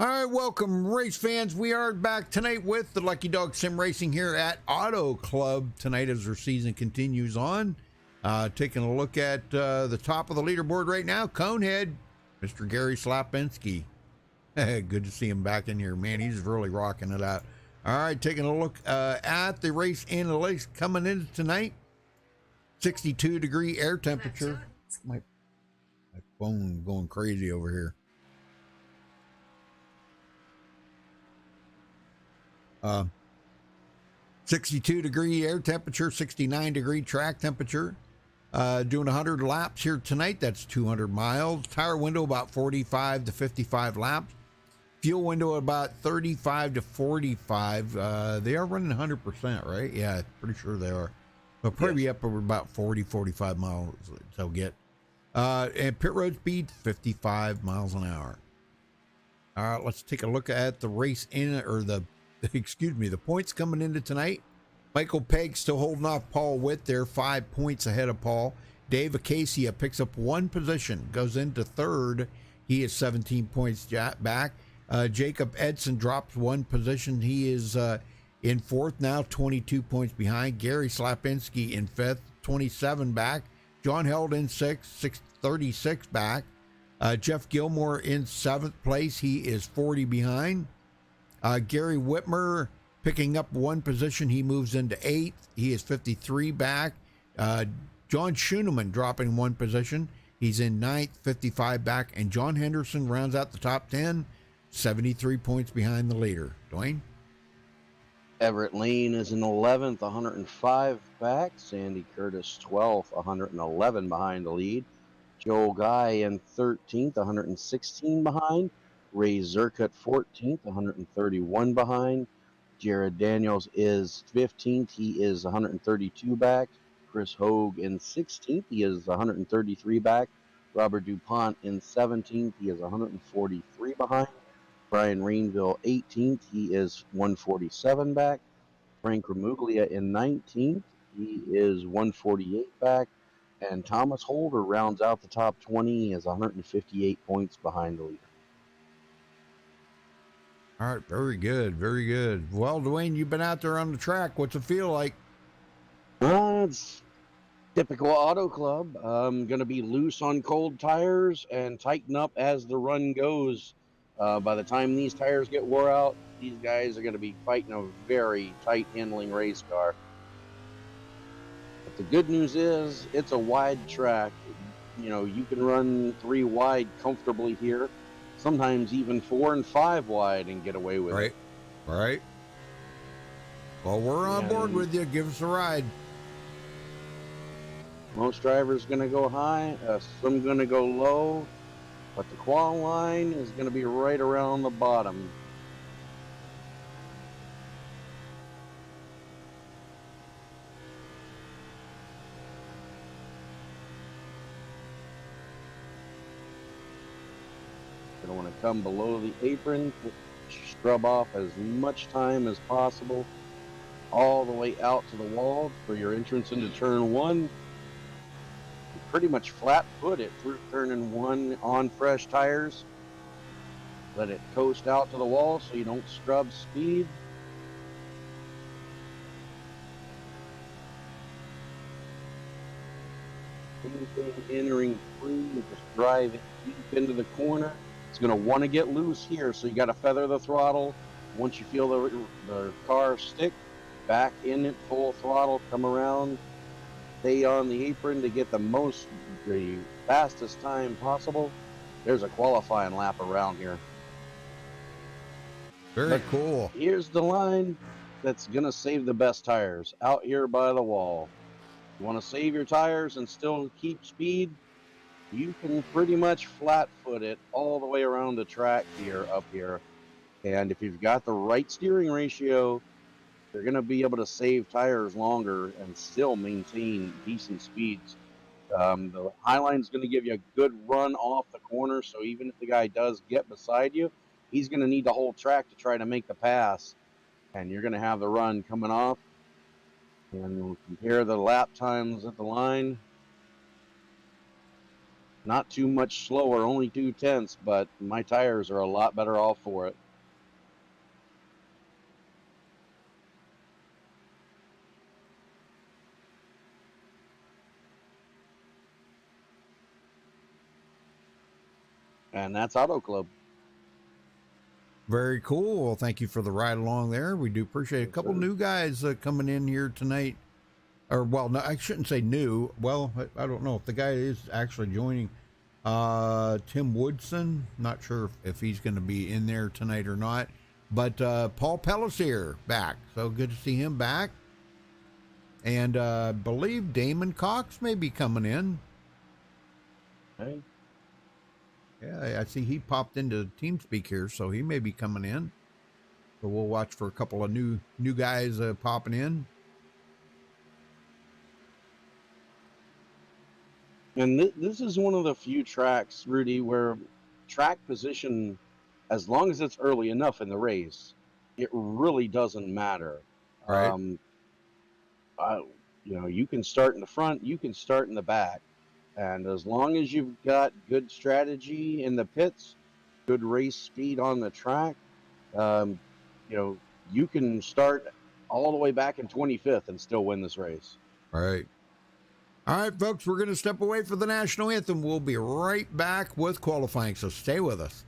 All right, welcome race fans. We are back tonight with the Lucky Dog Sim Racing here at Auto Club tonight as our season continues on. Taking a look at the top of the leaderboard right now, Conehead, Mr. Gary Slapinski. Good to see him back in here, man. He's really rocking it out. All right, taking a look at the race analytics coming in tonight. 62-degree air temperature. My phone going crazy over here. 62-degree air temperature, 69-degree track temperature. Doing 100 laps here tonight. That's 200 miles. Tire window about 45 to 55 laps. Fuel window about 35 to 45. They are running 100%, right? Yeah, pretty sure they are. They'll probably be up over about 40, 45 miles they'll get. And pit road speed, 55 miles an hour. All right, let's take a look at the race the points coming into tonight. Michael Pegg still holding off Paul Witt there, 5 points ahead of Paul. Dave Acacia picks up one position, goes into third. He is 17 points back. Jacob Edson drops one position. He is in fourth now, 22 points behind. Gary Slapinski in fifth, 27 back. John Held in sixth, 36 back. Jeff Gilmore in seventh place. He is 40 behind. Gary Whitmer picking up one position. He moves into eighth. He is 53 back. John Schooneman dropping one position. He's in ninth, 55 back. And John Henderson rounds out the top 10, 73 points behind the leader. Dwayne? Everett Lane is in 11th, 105 back. Sandy Curtis 12th, 111 behind the lead. Joel Guy in 13th, 116 behind. Ray Zerkut 14th, 131 behind. Jared Daniels is 15th. He is 132 back. Chris Hogue in 16th. He is 133 back. Robert DuPont in 17th. He is 143 behind. Brian Rainville 18th. He is 147 back. Frank Ramuglia in 19th. He is 148 back. And Thomas Holder rounds out the top 20. He is 158 points behind the leader. All right, very good, very good. Well, Dwayne, you've been out there on the track. What's it feel like? It's typical Auto Club. I'm going to be loose on cold tires and tighten up as the run goes. By the time these tires get wore out, these guys are going to be fighting a very tight handling race car. But the good news is it's a wide track. You know, you can run 3 wide comfortably here. Sometimes even 4 and 5 wide and get away with it. Right. Well, we're on board with you. Give us a ride. Most drivers going to go high, some going to go low, but the qual line is going to be right around the bottom. Going to want to come below the apron, scrub off as much time as possible, all the way out to the wall for your entrance into turn 1. Pretty much flat foot it through turn 1 on fresh tires. Let it coast out to the wall so you don't scrub speed. Anything entering free, you just drive it deep into the corner. It's going to want to get loose here, so you got to feather the throttle. Once you feel the car stick, back in it full throttle, come around, stay on the apron to get the fastest time possible. There's a qualifying lap around here. Very cool. Here's the line that's going to save the best tires out here by the wall. You want to save your tires and still keep speed? You can pretty much flat foot it all the way around the track here, up here. And if you've got the right steering ratio, you're going to be able to save tires longer and still maintain decent speeds. The high line is going to give you a good run off the corner, so even if the guy does get beside you, he's going to need the whole track to try to make the pass. And you're going to have the run coming off. And we'll compare the lap times at the line. Not too much slower, only 2/10, but my tires are a lot better off for it. And that's Auto Club. Very cool. Well, thank you for the ride along there. We do appreciate it. A couple sir. new guys coming in here tonight. Or, well, no, I shouldn't say new. Well, I don't know if the guy is actually joining. Tim Woodson. Not sure if he's going to be in there tonight or not. But Paul Pellissier back. So good to see him back. And I believe Damon Cox may be coming in. Okay. Yeah, I see he popped into TeamSpeak here, so he may be coming in. So we'll watch for a couple of new guys popping in. And this is one of the few tracks, Rudy, where track position, as long as it's early enough in the race, it really doesn't matter. Right. You know, you can start in the front, you can start in the back. And as long as you've got good strategy in the pits, good race speed on the track, you know, you can start all the way back in 25th and still win this race. Right. All right, folks, we're going to step away for the national anthem. We'll be right back with qualifying, so stay with us.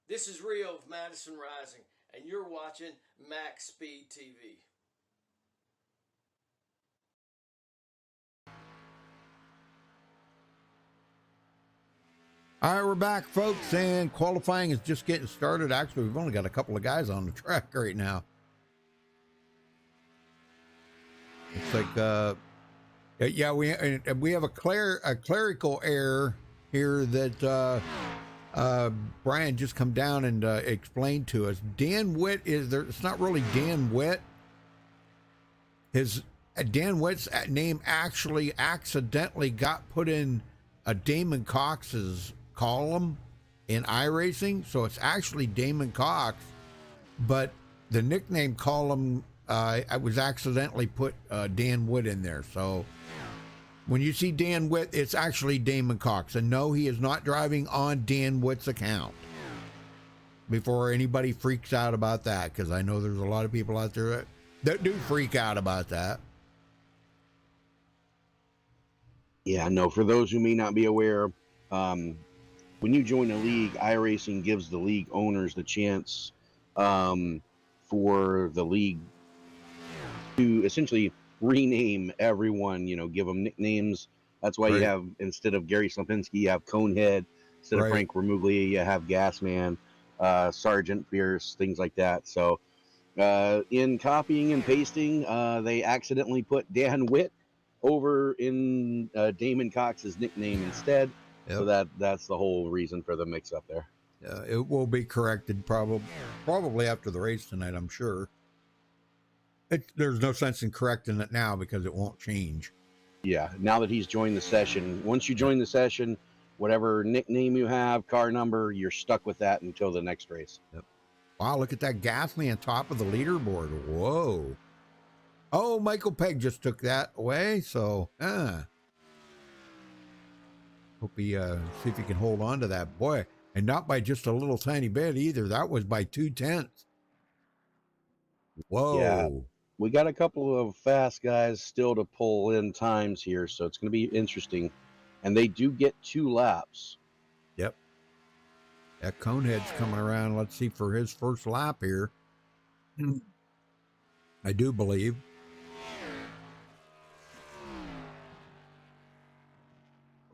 This is Rio of Madison Rising, and you're watching MaxspeedTV. All right, we're back, folks, and qualifying is just getting started. Actually, we've only got a couple of guys on the track right now. It's like, yeah, we have a clerical error here that Brian just come down and explained to us. Dan Witt is there. It's not really Dan Witt. His Dan Witt's name actually accidentally got put in Damon Cox's column in iRacing, so it's actually Damon Cox, but the nickname column I was accidentally put Dan Witt in there. So when you see Dan Witt, it's actually Damon Cox, and no, he is not driving on Dan Witt's account. Before anybody freaks out about that, because I know there's a lot of people out there that do freak out about that. Yeah, no, for those who may not be aware, when you join a league, iRacing gives the league owners the chance for the league to essentially rename everyone, give them nicknames. That's why you have, instead of Gary Slapinski, you have Conehead. Instead of Frank Remuglia, you have Gasman, Sergeant Fierce, things like that. So in copying and pasting, they accidentally put Dan Witt over in Damon Cox's nickname instead. Yep. So that's the whole reason for the mix-up there. It will be corrected probably after the race tonight, I'm sure. There's no sense in correcting it now because it won't change. Yeah, now that he's joined the session, once you join the session, whatever nickname you have, car number, you're stuck with that until the next race. Yep. Wow, look at that Gasly on top of the leaderboard. Whoa. Oh, Michael Pegg just took that away, so hope he see if he can hold on to that. Boy, and not by just a little tiny bit either. That was by 0.2. Whoa. Yeah, we got a couple of fast guys still to pull in times here, so it's going to be interesting. And they do get 2 laps. Yep. That Conehead's coming around. Let's see for his first lap here. I do believe.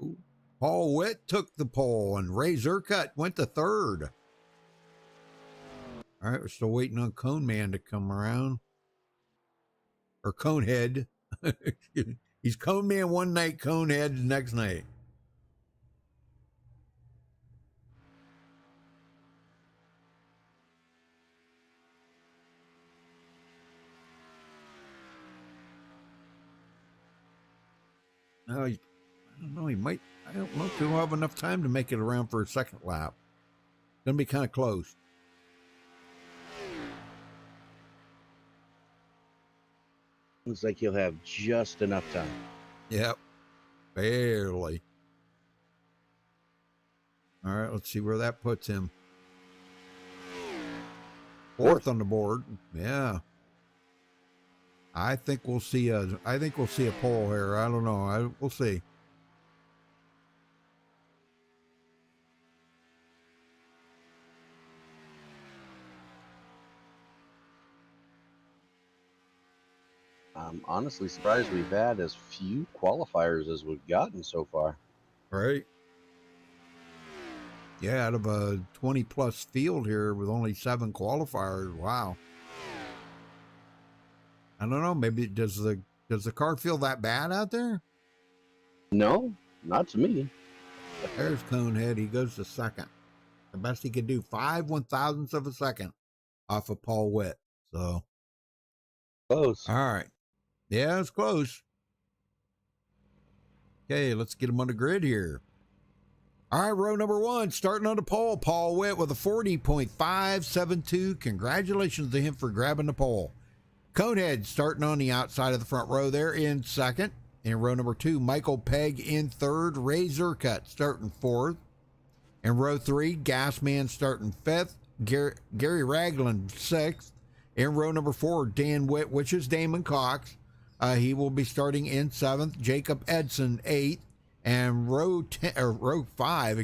Ooh. Paul Witt took the pole, and Ray Zerkut went to 3rd. All right, we're still waiting on Cone Man to come around. Or Conehead. He's Cone Man one night, Conehead the next night. No, I don't know. He might. I don't know if he'll have enough time to make it around for a second lap. It's going to be kind of close. Looks like he'll have just enough time. Yep. Barely. All right, let's see where that puts him. 4th on the board. Yeah. I think we'll see a pole here. I don't know. We'll see. I'm honestly surprised we've had as few qualifiers as we've gotten so far. Right. Yeah, out of a 20-plus field here with only 7 qualifiers. Wow. I don't know. Maybe does the car feel that bad out there? No, not to me. There's Conehead. He goes to 2nd. The best he could do, 5/1000ths of a second off of Paul Witt. So close. All right. Yeah, it's close. Okay, let's get him on the grid here. All right, row number 1, starting on the pole, Paul Witt with a 40.572. Congratulations to him for grabbing the pole. Conehead starting on the outside of the front row there in 2nd. In row number 2, Michael Pegg in 3rd. Ray Zerkut starting 4th. In row 3, Gasman starting 5th. Gary Ragland 6th. In row number 4, Dan Witt, which is Damon Cox. He will be starting in 7th. Jacob Edson 8th. And row 5,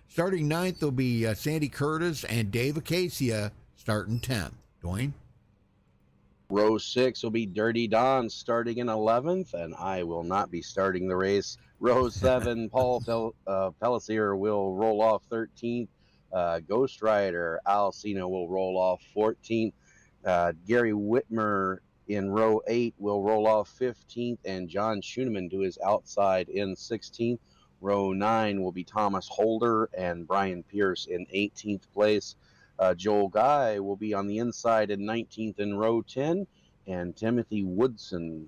Starting 9th will be Sandy Curtis and Dave Acacia starting 10th. Dwayne? Row 6 will be Dirty Don starting in 11th, and I will not be starting the race. Row 7, Paul Pellissier will roll off 13th. Ghost Rider Alcina will roll off 14th. Gary Whitmer in row 8 will roll off 15th, and John Schuneman to his outside in 16th. Row 9 will be Thomas Holder and Brian Pierce in 18th place. Joel Guy will be on the inside in 19th in row 10, and Timothy Woodson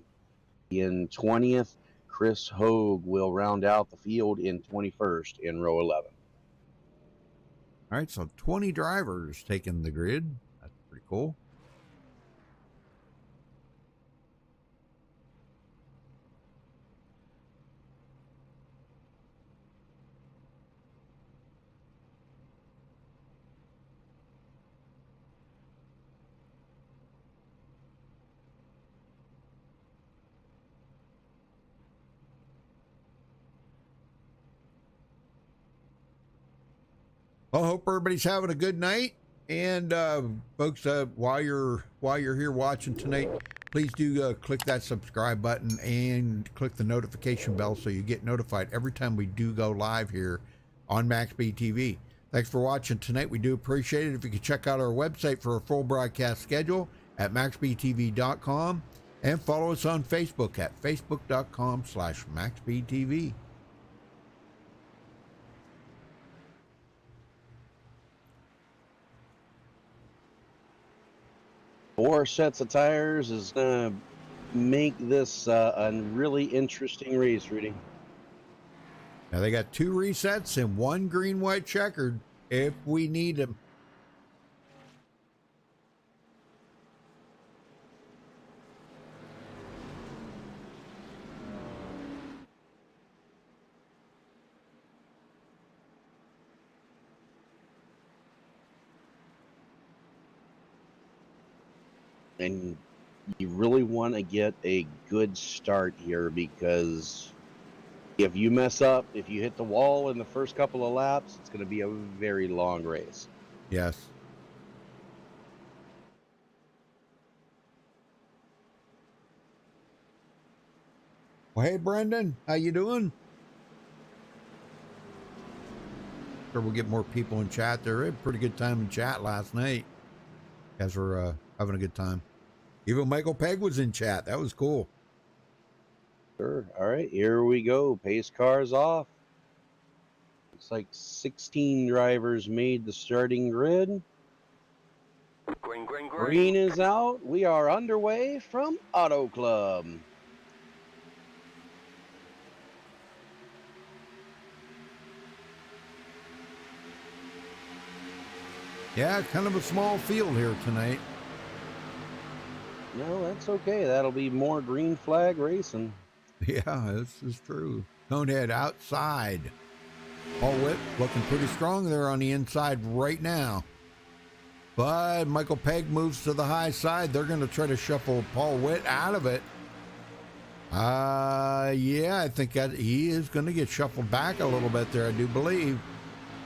in 20th. Chris Hogue will round out the field in 21st in row 11. All right, so 20 drivers taking the grid. That's pretty cool. Well, I hope everybody's having a good night. And folks, while you're here watching tonight, please do click that subscribe button and click the notification bell so you get notified every time we do go live here on MaxspeedTV. Thanks for watching tonight. We do appreciate it. If you could check out our website for a full broadcast schedule at MaxspeedTV.com, and follow us on Facebook at Facebook.com/MaxspeedTV. Four sets of tires is going to make this a really interesting race, Rudy. Now they got 2 resets and 1 green, white checkered if we need them. And you really want to get a good start here, because if you mess up, if you hit the wall in the first couple of laps, it's going to be a very long race. Yes. Well, hey, Brendan, how you doing? Sure, we'll get more people in chat there. We had a pretty good time in chat last night. Guys were having a good time. Even Michael Pegg was in chat. That was cool. Sure. All right, here we go. Pace cars off. Looks like 16 drivers made the starting grid. Green is out. We are underway from Auto Club. Yeah, kind of a small field here tonight. No, that's okay. That'll be more green flag racing. Yeah, this is true. Conehead outside. Paul Witt looking pretty strong there on the inside right now. But Michael Pegg moves to the high side. They're going to try to shuffle Paul Witt out of it. Yeah, I think he is going to get shuffled back a little bit there, I do believe.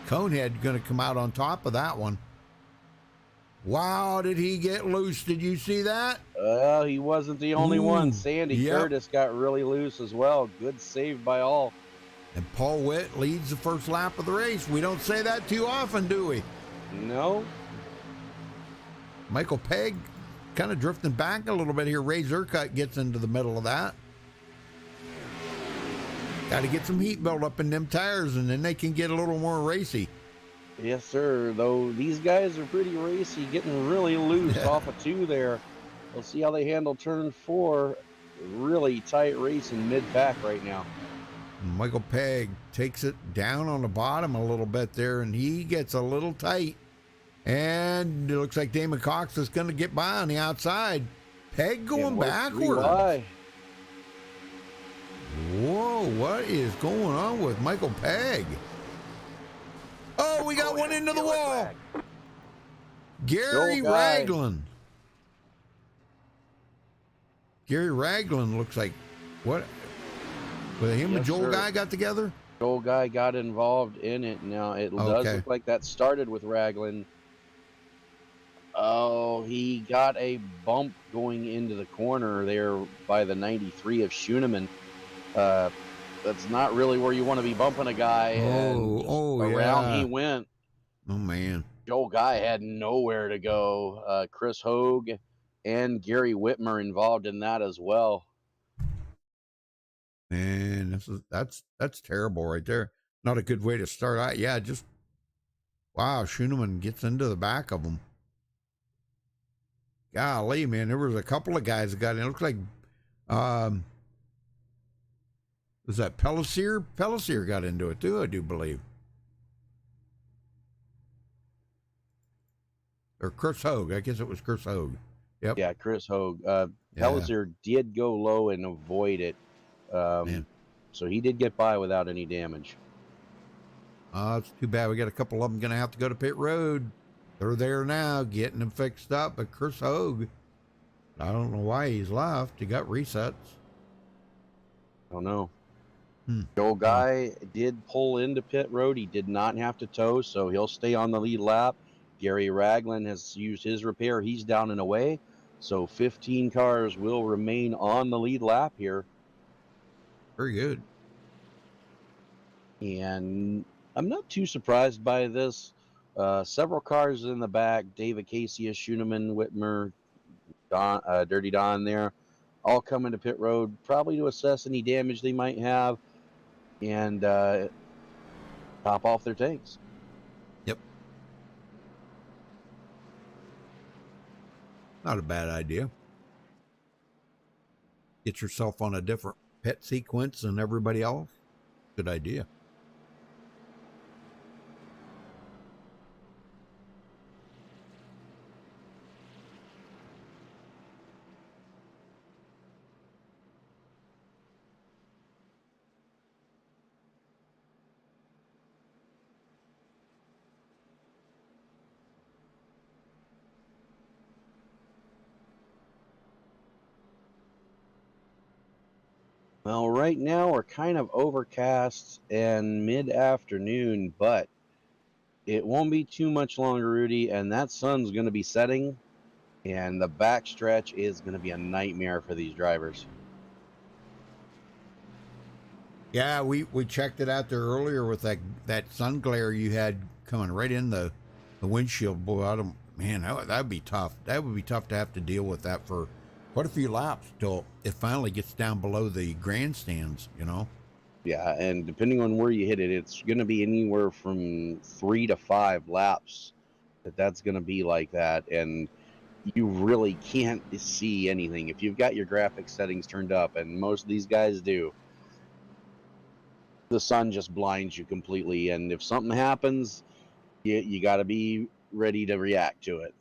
Conehead going to come out on top of that one. Wow, did he get loose? Did you see that? Well, he wasn't the only one. Sandy Curtis got really loose as well. Good save by all. And Paul Witt leads the first lap of the race. We don't say that too often, do we? No. Michael Pegg kind of drifting back a little bit here. Ray Zerkut gets into the middle of that. Got to get some heat built up in them tires, and then they can get a little more racy. Yes, sir. Though these guys are pretty racy, getting really loose off of 2 there. We'll see how they handle turn 4. Really tight race in mid-pack right now. Michael Pegg takes it down on the bottom a little bit there, and he gets a little tight. And it looks like Damon Cox is going to get by on the outside. Pegg going backwards. Whoa, what is going on with Michael Pegg? Oh, we got one into the wall. Gary Ragland. Gary Ragland looks like, what? With him and Joel Guy got together? Joel Guy got involved in it. Now, it does Okay. look like that started with Raglan. Oh, he got a bump going into the corner there by the 93 of Schuneman. That's not really where you want to be bumping a guy, and just around he Yeah. went. Oh, man. Joel Guy had nowhere to go. Chris Hogue and Gary Whitmer involved in that as well. Man, that's terrible right there. Not a good way to start out. Yeah, just wow, Schooneman gets into the back of him. Golly, man, there was a couple of guys that got in. It looks like um was that Pellissier? Pellissier got into it too, I do believe. Or Chris Hogue. I guess it was Chris Hogue. Yep. Yeah, Chris Hogue. Yeah. Pellissier did go low and avoid it. Man. So he did get by without any damage. It's too bad. We got a couple of them going to have to go to pit road. They're there now, getting them fixed up. But Chris Hogue, I don't know why he's left. He got resets. I don't know. Joel Guy did pull into pit road. He did not have to tow, so he'll stay on the lead lap. Gary Raglan has used his repair. He's down and away. So 15 cars will remain on the lead lap here. Very good. And I'm not too surprised by this. Several cars in the back. David Casey, Schooneman, Whitmer, Dirty Don there, all coming to pit road, probably to assess any damage they might have and top off their tanks. Yep. Not a bad idea. Get yourself on a different pit sequence than everybody else. Good idea. Well, right now we're kind of overcast and mid-afternoon, but it won't be too much longer, Rudy, and that sun's going to be setting, and the backstretch is going to be a nightmare for these drivers. Yeah, we checked it out there earlier with that sun glare you had coming right in the windshield. Boy, that'd be tough. That would be tough to have to deal with that for quite a few laps till it finally gets down below the grandstands, you know? Yeah, and depending on where you hit it, it's going to be anywhere from 3 to 5 laps that's going to be like that, and you really can't see anything. If you've got your graphic settings turned up, and most of these guys do, the sun just blinds you completely, and if something happens, you got to be ready to react to it.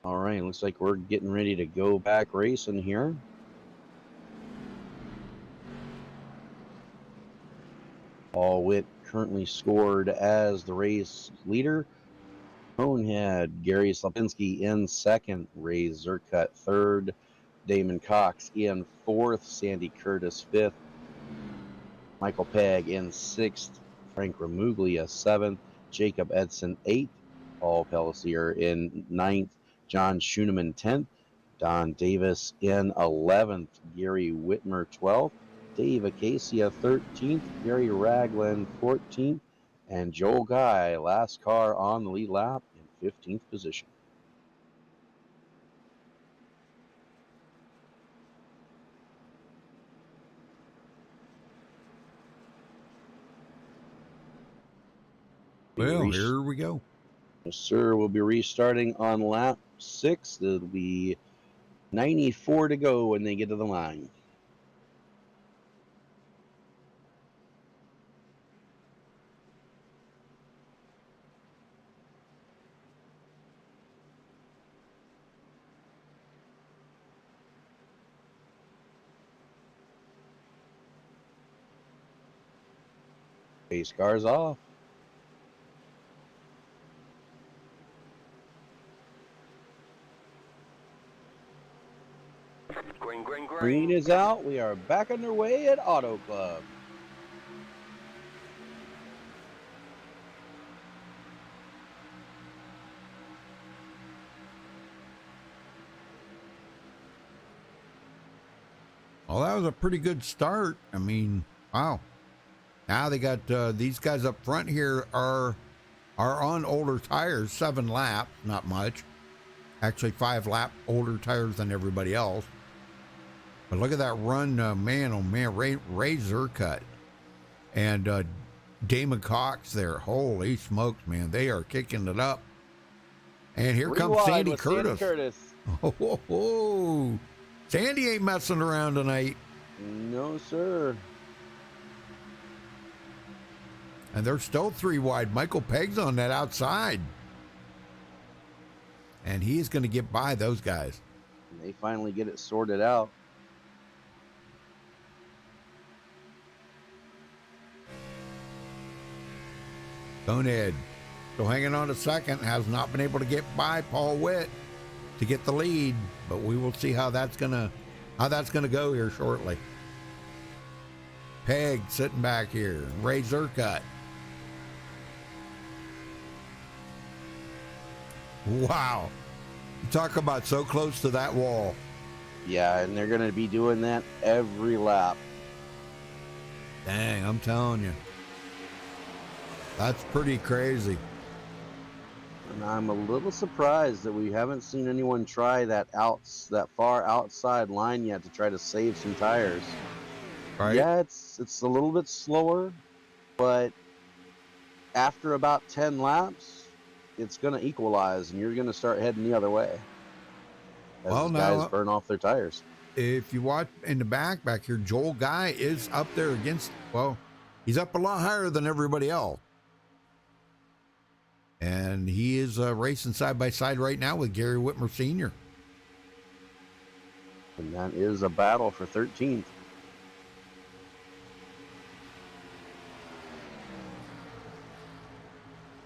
All right, looks like we're getting ready to go back racing here. Paul Witt currently scored as the race leader. Conehead, Gary Slapinski in second, Ray Zerkut third, Damon Cox in fourth, Sandy Curtis fifth, Michael Pegg in sixth, Frank Ramuglia seventh, Jacob Edson eighth, Paul Pellissier in ninth, John Schooneman 10th, Don Davis in 11th, Gary Whitmer 12th, Dave Acacia 13th, Gary Raglan 14th, and Joel Guy, last car on the lead lap, in 15th position. Well, here we go. Yes, sir. We'll be restarting on lap 6. It'll be 94 to go when they get to the line. Pace cars off. Green is out. We are back underway at Auto Club. Well, that was a pretty good start. I mean, wow. Now they got these guys up front here are on older tires, 7 laps, not much. Actually, 5 lap older tires than everybody else. But look at that run, man, oh man, Ray Zercut and Damon Cox there. Holy smokes, man, they are kicking it up. And here comes Sandy Curtis. Oh, Sandy ain't messing around tonight. No, sir. And they're still 3 wide. Michael Pegg's on that outside. And he's going to get by those guys. And they finally get it sorted out. Conehead still hanging on a second. Has not been able to get by Paul Witt to get the lead. But we will see how that's gonna go here shortly. Pegg sitting back here. Ray Zercut. Wow. You talk about so close to that wall. Yeah, and they're going to be doing that every lap. Dang, I'm telling you. That's pretty crazy. And I'm a little surprised that we haven't seen anyone try that far outside line yet to try to save some tires. Right? Yeah, it's a little bit slower, but after about 10 laps, it's going to equalize, and you're going to start heading the other way as guys burn off their tires. If you watch in the back here, Joel Guy is up there against, well, he's up a lot higher than everybody else. And he is racing side by side right now with Gary Whitmer Sr. And that is a battle for 13th.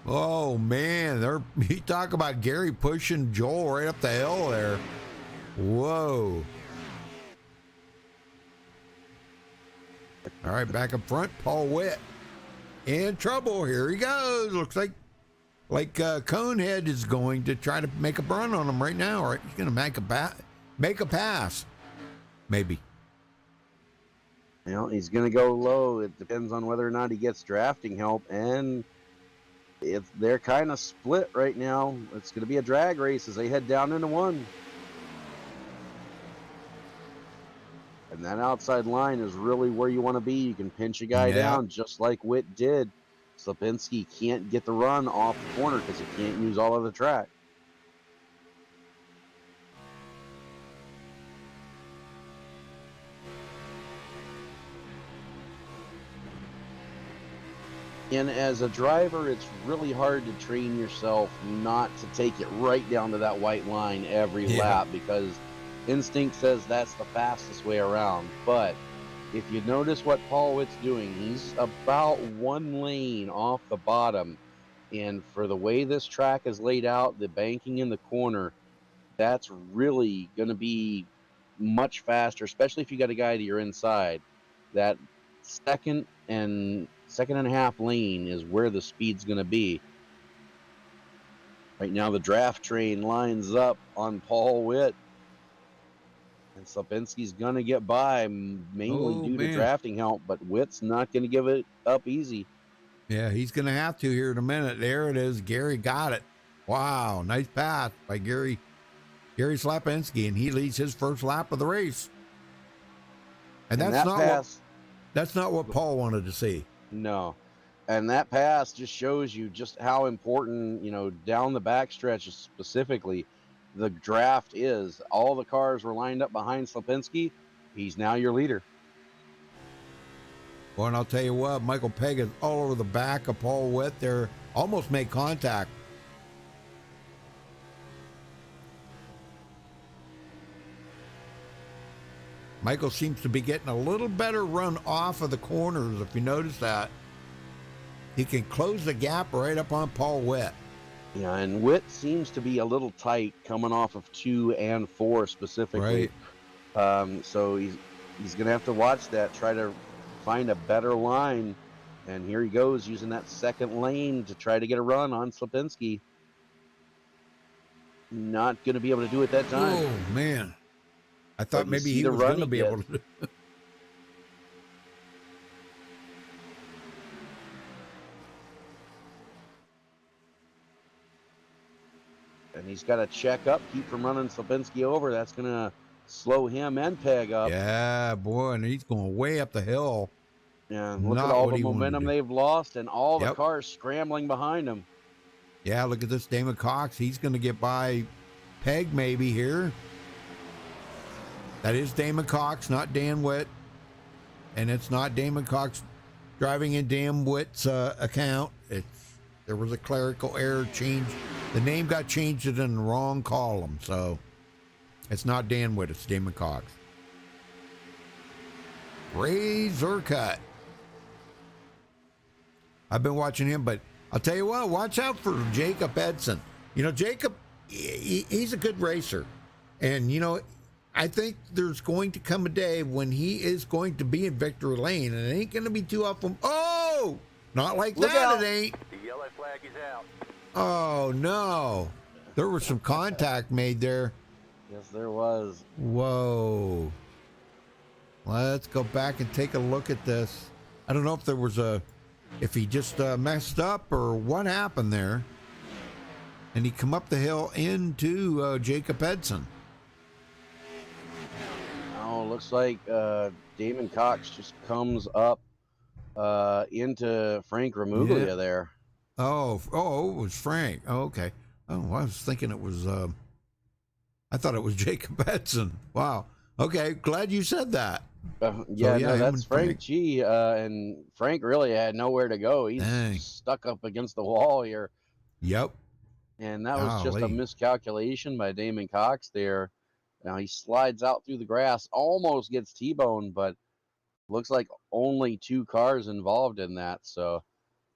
Oh man, you talk about Gary pushing Joel right up the hill there. Whoa. All right, back up front, Paul Witt in trouble. Here he goes. Looks like Conehead is going to try to make a run on him right now. Right, he's going to make a pass, maybe. You know, he's going to go low. It depends on whether or not he gets drafting help, and if they're kind of split right now, it's going to be a drag race as they head down into one. And that outside line is really where you want to be. You can pinch a guy down just like Witt did. Slapinski can't get the run off the corner because he can't use all of the track. And as a driver, it's really hard to train yourself not to take it right down to that white line every lap, because instinct says that's the fastest way around. But if you notice what Paul Witt's doing, he's about 1 lane off the bottom. And for the way this track is laid out, the banking in the corner, that's really going to be much faster, especially if you got a guy to your inside. That second and a half lane is where the speed's going to be. Right now, the draft train lines up on Paul Witt. And Slapinski's going to get by, mainly due to drafting help, but Witt's not going to give it up easy. Yeah, he's going to have to here in a minute. There it is. Gary got it. Wow, nice pass by Gary Slapinski, and he leads his first lap of the race. And that's not what Paul wanted to see. No. And that pass just shows you just how important, down the backstretch specifically, the draft is. All the cars were lined up behind Slapinski. He's now your leader. Well, and I'll tell you what, Michael Pegg is all over the back of Paul Witt there. Almost made contact. Michael seems to be getting a little better run off of the corners, if you notice that. He can close the gap right up on Paul Witt. Yeah, and Witt seems to be a little tight coming off of 2 and 4 specifically. Right. So he's gonna have to watch that, try to find a better line. And here he goes using that second lane to try to get a run on Slipinski. Not going to be able to do it that time. Oh, man. I thought But you maybe see he the was run going to he be able gets. to. And he's got to check up, keep from running Slipinski over. That's going to slow him and Peg up. Yeah, boy, and he's going way up the hill. Yeah, look Not at all what the he wanted to momentum do. they've lost and all the Yep. cars scrambling behind him. Yeah, look at this Damon Cox. He's going to get by Peg maybe here. That is Damon Cox, not Dan Witt. And it's not Damon Cox driving in Dan Witt's account. There was a clerical error change. The name got changed in the wrong column, so it's not Dan Witt, it's Damon Cox. Razor cut. I've been watching him, but I'll tell you what, watch out for Jacob Edson. You know, Jacob, he's a good racer. And, you know, I think there's going to come a day when he is going to be in victory lane, and it ain't going to be too often. Oh, not like Look that, out. it ain't. The yellow flag is out. Oh, no. There was some contact made there. Yes, there was. Whoa. Let's go back and take a look at this. I don't know if there was if he just messed up or what happened there. And he come up the hill into Jacob Edson. Oh, looks like Damon Cox just comes up into Frank Ramuglia there. Oh, it was Frank. Oh, okay. Oh, I was thinking it was, I thought it was Jacob Edson. Wow. Okay, glad you said that. Yeah, him no, that's and Frank G. And Frank really had nowhere to go. He's Dang. stuck up against the wall here. Yep. And that was just a Golly. miscalculation by Damon Cox there. Now he slides out through the grass, almost gets T-boned, but looks like only 2 cars involved in that. So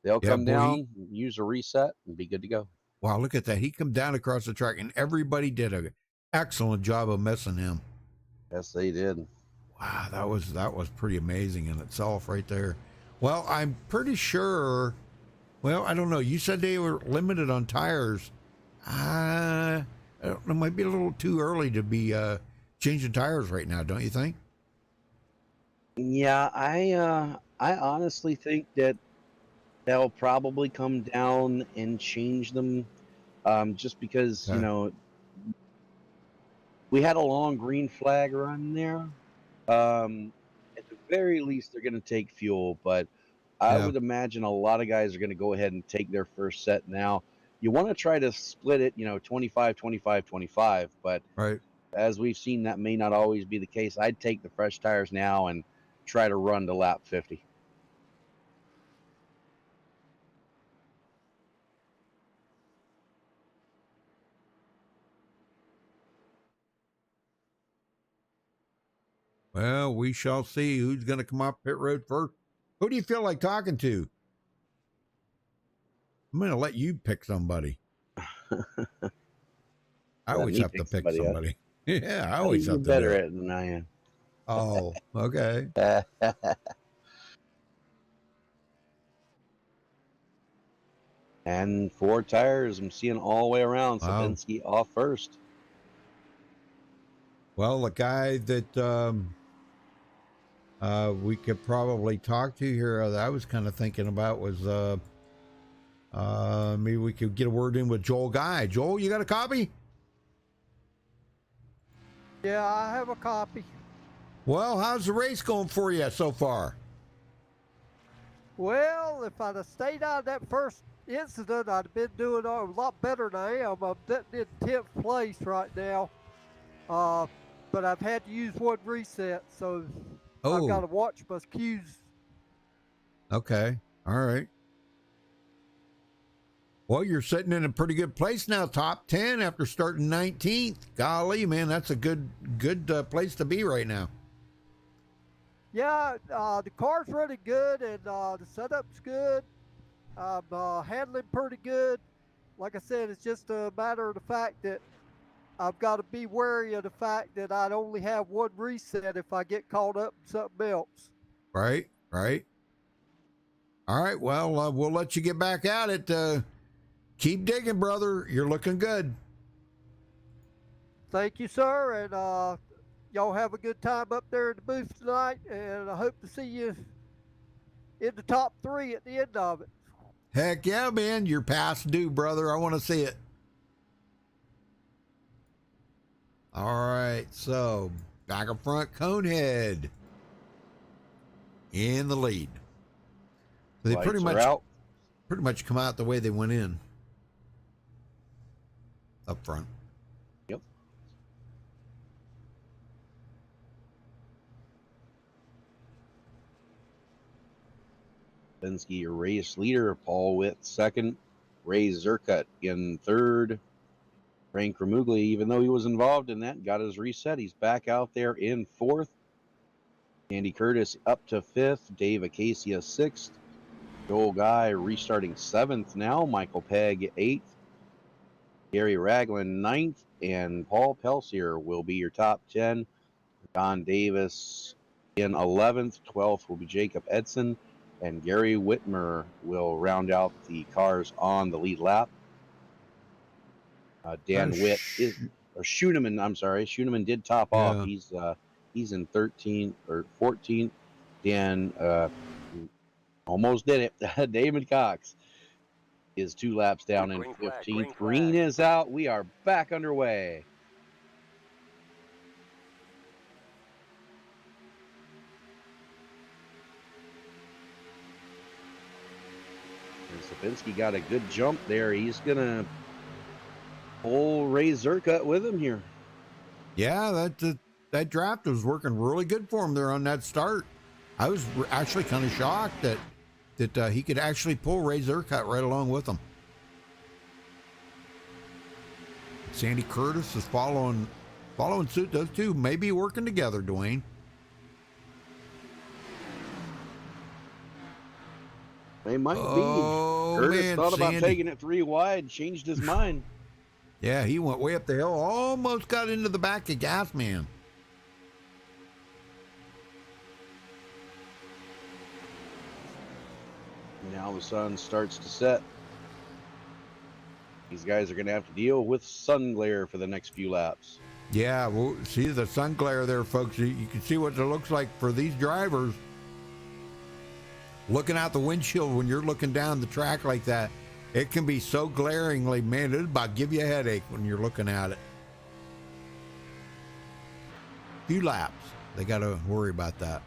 they'll Yeah, come boy, down, use a reset, and be good to go. Wow, look at that. He come down across the track, and everybody did an excellent job of missing him. Yes, they did. Wow, that was pretty amazing in itself right there. Well, I'm pretty sure, well, I don't know. You said they were limited on tires. I don't know, it might be a little too early to be changing tires right now, don't you think? Yeah, I honestly think that they'll probably come down and change them, just because Okay. you know we had a long green flag run there. At the very least, they're going to take fuel, but I Yeah. would imagine a lot of guys are going to go ahead and take their first set now. You want to try to split it, 25, 25, 25, but Right. as we've seen, that may not always be the case. I'd take the fresh tires now and try to run to lap 50. Well, we shall see who's going to come off pit road first. Who do you feel like talking to? I'm going to let you pick somebody. I always have to pick somebody. Yeah, I always You're have to better do at it. it than I am. Oh, okay. And 4 tires, I'm seeing all the way around. Wow. Sapinski off first. Well, the guy that we could probably talk to here that I was kind of thinking about was maybe we could get a word in with Joel Guy. Joel, you got a copy? Yeah, I have a copy. Well, how's the race going for you so far? Well, if I'd have stayed out of that first incident, I'd have been doing a lot better than I am. I'm sitting in 10th place right now. But I've had to use one reset, so I've got to watch my cues. Okay. All right. Well, you're sitting in a pretty good place now, top 10 after starting 19th. Golly, man, that's a good place to be right now. Yeah, the car's really good, and the setup's good. I'm handling pretty good. Like I said, it's just a matter of the fact that I've got to be wary of the fact that I'd only have one reset if I get caught up in something else. Right, right. All right, well, we'll let you get back at it. Keep digging, brother. You're looking good. Thank you, sir, and y'all have a good time up there in the booth tonight, and I hope to see you in the top 3 at the end of it. Heck yeah, man. You're past due, brother. I want to see it. All right, so back up front, Conehead in the lead. So they Lights pretty are out. much come out the way they went in. Up front. Yep. Penske, your race leader, Paul Witt second, Ray Zerkut in third. Frank Remugli, even though he was involved in that, got his reset. He's back out there in fourth. Andy Curtis up to fifth. Dave Acacia sixth. Joel Guy restarting seventh now. Michael Pegg eighth. Gary Ragland ninth. And Paul Pelsier will be your top 10. Don Davis in 11th. 12th will be Jacob Edson. And Gary Whitmer will round out the cars on the lead lap. Dan Witt is, or Schoeneman, I'm sorry. Schoeneman did top off. He's in 13th or 14th. Dan almost did it. David Cox is 2 laps down in 15th. Green is out. We are back underway. And Sapinski got a good jump there. He's going to pull Ray Zerkut with him here. Yeah, that draft was working really good for him there on that start. I was actually kind of shocked that he could actually pull Ray Zerkut right along with him. Sandy Curtis is following suit. Those two may be working together, Dwayne. They might be. Curtis thought about taking it 3 wide, changed his mind. Yeah, he went way up the hill, almost got into the back of Gasman. Now the sun starts to set. These guys are going to have to deal with sun glare for the next few laps. Yeah, well, see the sun glare there, folks. You can see what it looks like for these drivers. Looking out the windshield when you're looking down the track like that, it can be so glaringly, man, it'll about give you a headache when you're looking at it. Few laps, they got to worry about that.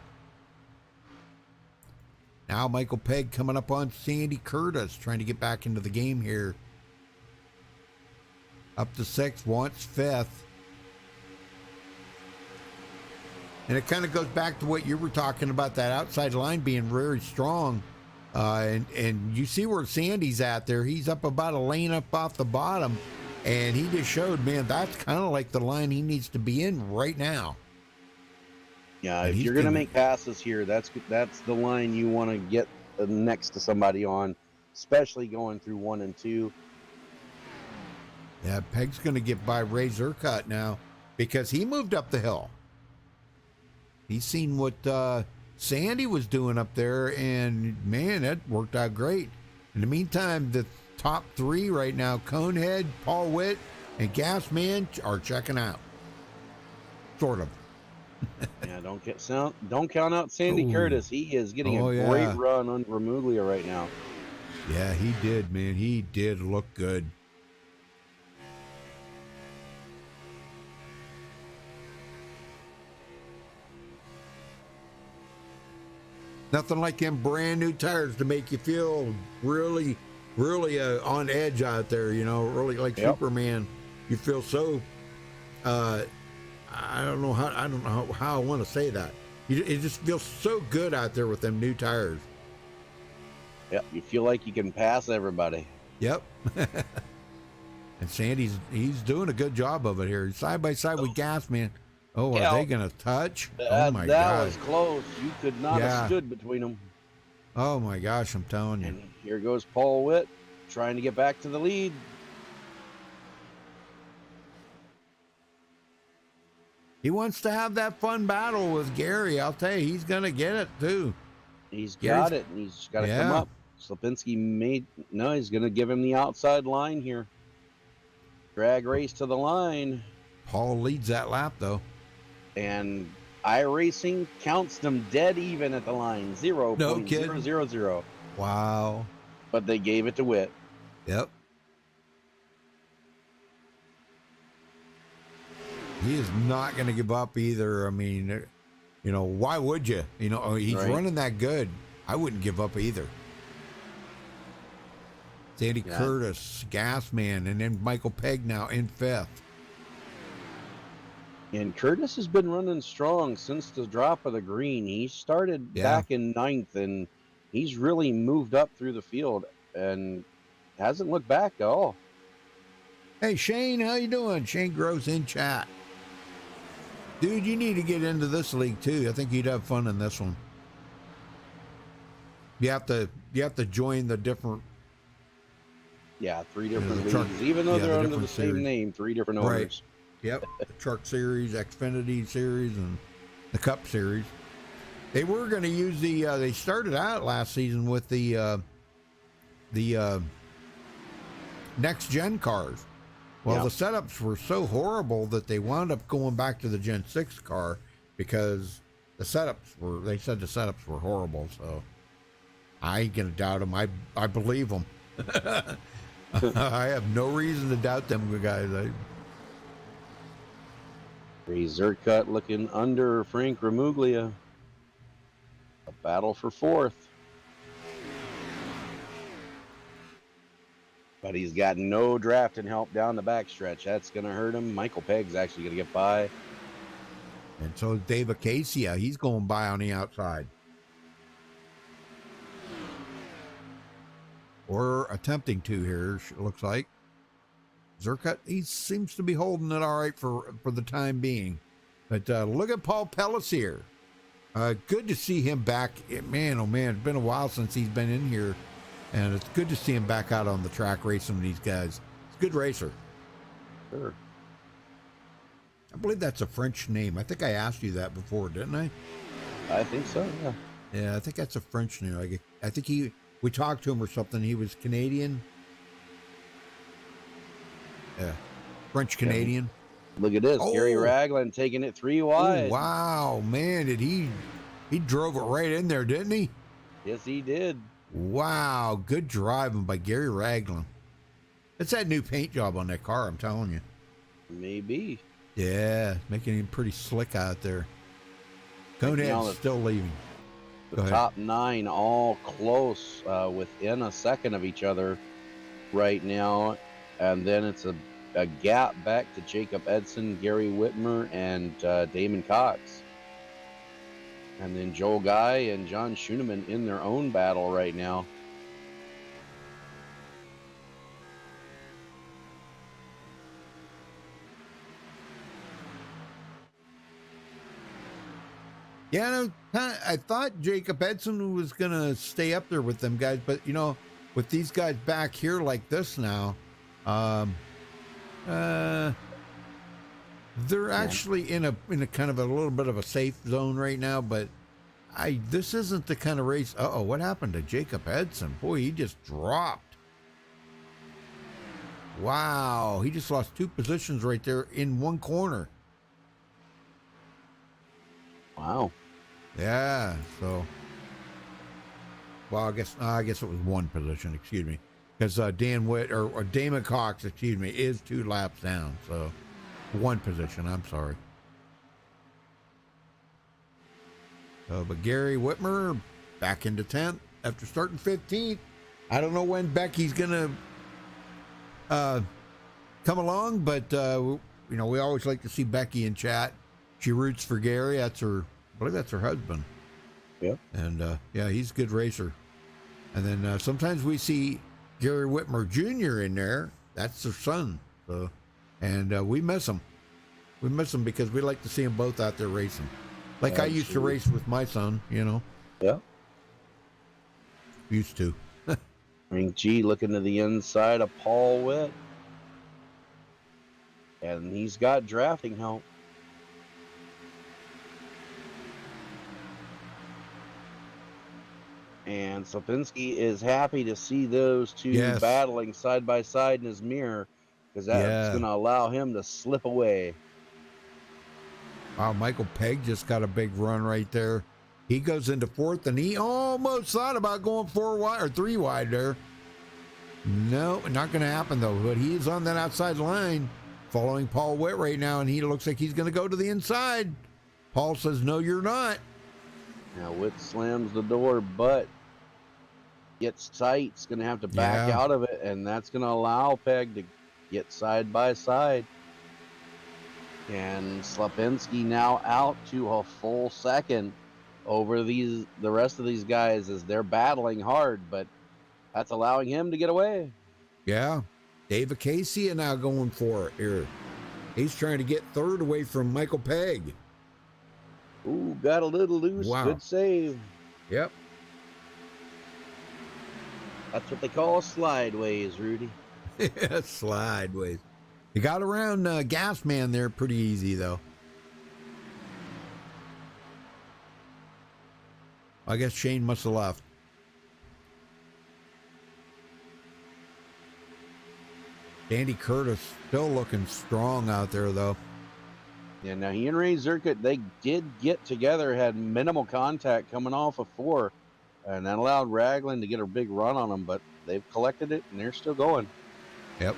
Now Michael Pegg coming up on Sandy Curtis, trying to get back into the game here. Up to 6th, wants 5th. And it kind of goes back to what you were talking about, that outside line being very strong. And you see where Sandy's at there. He's up about a lane up off the bottom. And he just showed, man, that's kind of like the line he needs to be in right now. Yeah, if you're going to make passes here, that's the line you want to get next to somebody on, especially going through 1 and 2. Yeah, Pegg's going to get by Ray Zerkut now because he moved up the hill. He's seen what Sandy was doing up there, and, man, that worked out great. In the meantime, the top 3 right now, Conehead, Paul Witt, and Gasman are checking out. Sort of. Yeah, don't count out Sandy Curtis. He is getting a great run on Remuglia right now. Yeah, he did, man. He did look good. Nothing like them brand new tires to make you feel really, really on edge out there, you know, really like Superman. You feel so, I don't know how I want to say that. It just feels so good out there with them new tires. Yep, you feel like you can pass everybody. Yep. And Sandy's doing a good job of it here. Side by side with Gasman. Oh, are they going to touch? Oh, my God. That was close. You could not have stood between them. Oh, my gosh, I'm telling you. And here goes Paul Witt trying to get back to the lead. He wants to have that fun battle with Gary. I'll tell you, he's going to get it too. He's Gary's- got it, and he's got to come Yeah. up. Slipinski he's going to give him the outside line here. Drag race to the line. Paul leads that lap though. And iRacing counts them dead even at the line. 0.000. Wow. But they gave it to Witt. Yep. He is not going to give up either. I mean, you know, why would you? You know, he's Right. running that good. I wouldn't give up either. Sandy Yeah. Curtis, Gasman, and then Michael Pegg now in 5th. And Curtis has been running strong since the drop of the green. He started back in 9th, and he's really moved up through the field and hasn't looked back at all. Hey, Shane, how you doing? Shane Gross in chat. Dude, you need to get into this league too. I think you'd have fun in this one. You have to join the different. Yeah, 3 different the truck- leagues. Even though yeah, they're the under the different same series. name, 3 different Right. owners. Yep, the Truck Series, Xfinity Series, and the Cup Series. They were going to use the. They started out last season with the next gen cars. Well, Yeah. the setups were so horrible that they wound up going back to the Gen 6 car because the setups were. They said the setups were horrible. So I ain't gonna doubt them. I believe them. I have no reason to doubt them guys. Ray Zerkat looking under Frank Ramuglia. A battle for 4th. But he's got no drafting help down the backstretch. That's going to hurt him. Michael Pegg's actually going to get by. And so is Dave Acacia. He's going by on the outside. Or attempting to here, it looks like. Zerkat, he seems to be holding it all right for the time being. But look at Paul Pellissier. Good to see him back. Man, oh man, it's been a while since he's been in here. And it's good to see him back out on the track racing with these guys. He's a good racer. Sure. I believe that's a French name. I think I asked you that before, didn't I? I think so, yeah. Yeah, I think that's a French name. I think we talked to him or something. He was Canadian. Yeah, French Canadian. Look at this. Oh. Gary Ragland taking it 3 Oh, wide. wow, man, did he drove it right in there, didn't he? Yes, he did. Wow, good driving by Gary Ragland. It's that new paint job on that car, I'm telling you. Maybe. Yeah, making him pretty slick out there. Conehead's still leaving. Go The ahead. top 9 all close, within a second of each other right now. And then it's a gap back to Jacob Edson, Gary Whitmer, and Damon Cox. And then Joel Guy and John Schooneman in their own battle right now. Yeah, I thought Jacob Edson was going to stay up there with them guys, but you know, with these guys back here like this now, they're actually in a kind of a little bit of a safe zone right now. But this isn't the kind of race. Uh-oh, what happened to Jacob Edson? Boy, he just dropped. Wow, he just lost 2 positions right there in one corner. Wow. Yeah, so well, I guess it was 1 position, excuse me, because Dan Witt or Damon Cox, excuse me, is 2 laps down, so 1 position. I'm sorry. But Gary Whitmer back into 10th after starting 15th. I don't know when Becky's gonna come along, but you know, we always like to see Becky in chat. She roots for Gary. I believe that's her husband. Yep. And yeah, he's a good racer. And then sometimes we see Gary Whitmer Jr. in there. That's their son. So, and we miss him. We miss him because we like to see them both out there racing. Like I used to Absolutely. race with my son, you know. Yeah. Used to. Frank G looking to the inside of Paul Witt. And he's got drafting help. And Slapinski is happy to see those two Yes. battling side by side in his mirror, because that's going to allow him to slip away. Wow, Michael Pegg just got a big run right there. He goes into fourth, and he almost thought about going 4 wide or 3 wide there. No, not going to happen, though. But he's on that outside line following Paul Witt right now, and he looks like he's going to go to the inside. Paul says, no, you're not. Now, Witt slams the door, but gets tight. He's going to have to back out of it, and that's going to allow Pegg to get side by side. And Slapinski now out to a full second over the rest of these guys as they're battling hard, but that's allowing him to get away. Yeah. David Casey now going for it here. He's trying to get third away from Michael Pegg. Ooh, got a little loose. Wow. Good save. Yep. That's what they call slideways, Rudy. Yeah, slideways. You got around Gasman there pretty easy, though. I guess Shane must have left. Andy Curtis still looking strong out there, though. Yeah, now he and Ray Zerkut, they did get together, had minimal contact coming off of 4, and that allowed Ragland to get a big run on them, but they've collected it, and they're still going. Yep.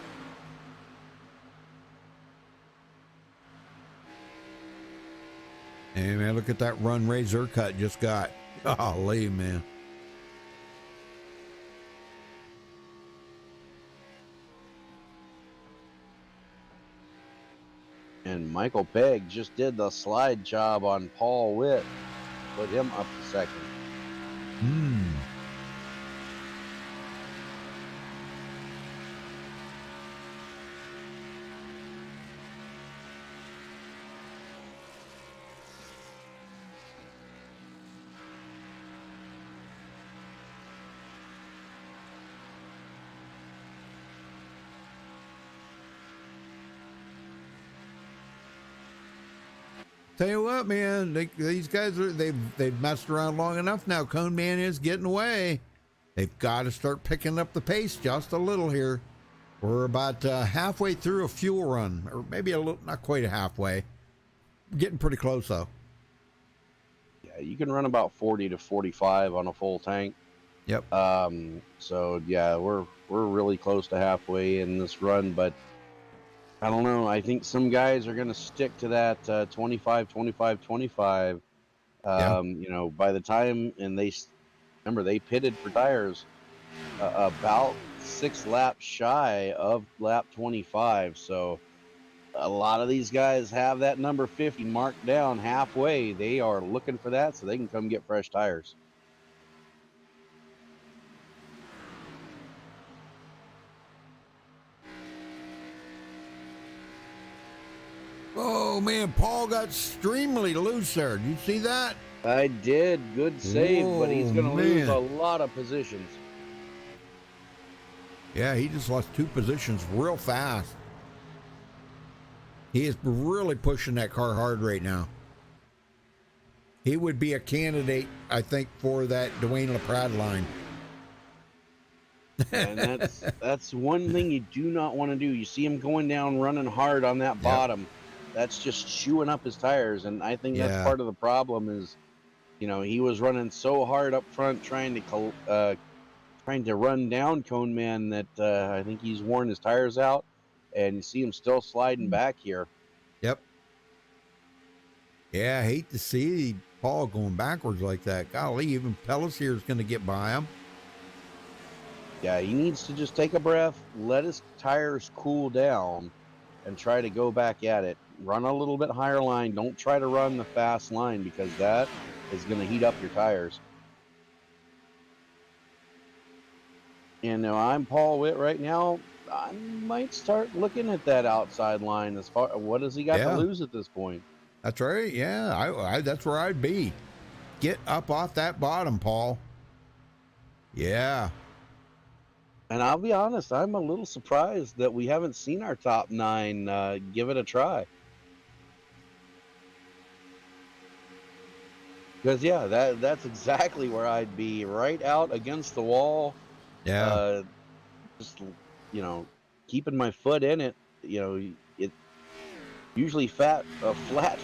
Hey, man, look at that run Ray Zerkut just got. Golly, man. And Michael Pegg just did the slide job on Paul Witt. Put him up to second. Tell you what, man, these guys they've messed around long enough now. Cone Man is getting away. They've got to start picking up the pace just a little here. We're about halfway through a fuel run, or maybe a little, not quite halfway. Getting pretty close though. Yeah, you can run about 40 to 45 on a full tank. Yep. So yeah, we're really close to halfway in this run, but I don't know. I think some guys are going to stick to that 25, 25, 25. You know, by the time, and remember, they pitted for tires about 6 laps shy of lap 25. So a lot of these guys have that number 50 marked down halfway. They are looking for that so they can come get fresh tires. Oh man, Paul got extremely loose there. Did you see that? I did. Good save, but he's going to lose man. a lot of positions. Yeah, he just lost 2 positions real fast. He is really pushing that car hard right now. He would be a candidate, I think, for that Dwayne LaPrade line. And that's one thing you do not want to do. You see him going down running hard on that bottom. That's just chewing up his tires, and I think that's part of the problem is, you know, he was running so hard up front trying to run down Cone Man that I think he's worn his tires out, and you see him still sliding back here. Yep. Yeah, I hate to see Paul going backwards like that. Golly, even Pellissier is going to get by him. Yeah, he needs to just take a breath, let his tires cool down, and try to go back at it. Run a little bit higher line. Don't try to run the fast line because that is going to heat up your tires. And now I'm Paul Witt right now. I might start looking at that outside line as far what does he got to lose at this point? That's right. Yeah, I that's where I'd be. Get up off that bottom, Paul. Yeah. And I'll be honest, I'm a little surprised that we haven't seen our top 9 give it a try. Because yeah, that's exactly where I'd be, right out against the wall. Yeah. Uh, just you know, keeping my foot in it. You know, it usually flat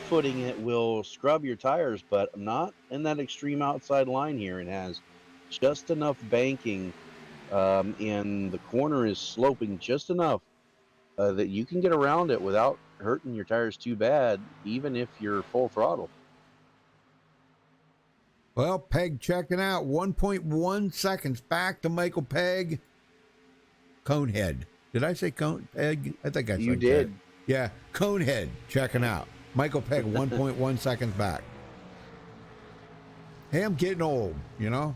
footing it will scrub your tires, but not in that extreme outside line here. It has just enough banking, and the corner is sloping just enough that you can get around it without hurting your tires too bad, even if you're full throttle. Well, Peg checking out. 1.1 seconds back to Michael Peg. Conehead. Did I say Cone Peg? I think I You said that. did. Yeah, Conehead checking out. Michael Peg 1.1 seconds back. Hey, I'm getting old, you know?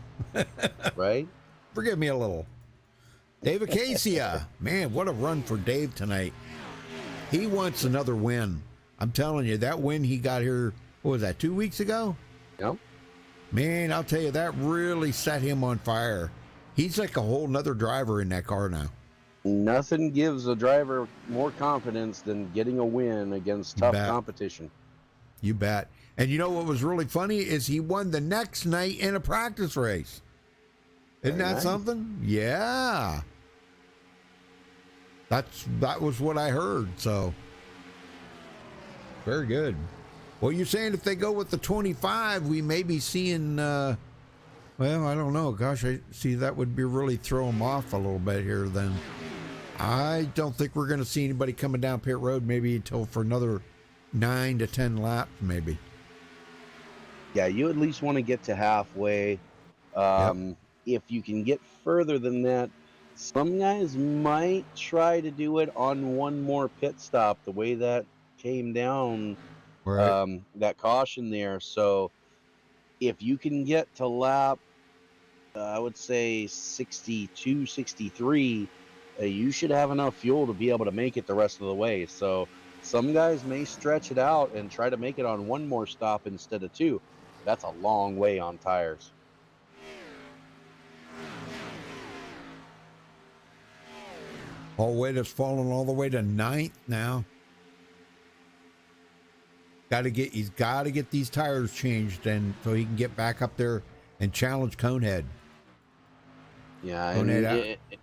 Right? Forgive me a little. Dave Acacia. Man, what a run for Dave tonight. He wants another win. I'm telling you, that win he got here, what was that, 2 weeks ago? Yep. Man, I'll tell you, that really set him on fire. He's like a whole nother driver in that car now. Nothing gives a driver more confidence than getting a win against You tough bet. competition. You bet. And you know what was really funny is he won the next night in a practice race. Isn't Very that nice. something? Yeah. That was what I heard. So very good. Well, you're saying if they go with the 25, we may be seeing. Well, I don't know. Gosh, I see that would be really throw them off a little bit here. Then I don't think we're going to see anybody coming down pit road maybe until for another 9 to 10 laps, maybe. Yeah, you at least want to get to halfway. If you can get further than that, some guys might try to do it on one more pit stop, the way that came down, Right. that caution there. So if you can get to lap, I would say 62, 63, you should have enough fuel to be able to make it the rest of the way. So some guys may stretch it out and try to make it on one more stop instead of two. That's a long way on tires. All weight has fallen all the way to 9th now. He's got to get these tires changed, and so he can get back up there and challenge Conehead. Yeah, Conehead and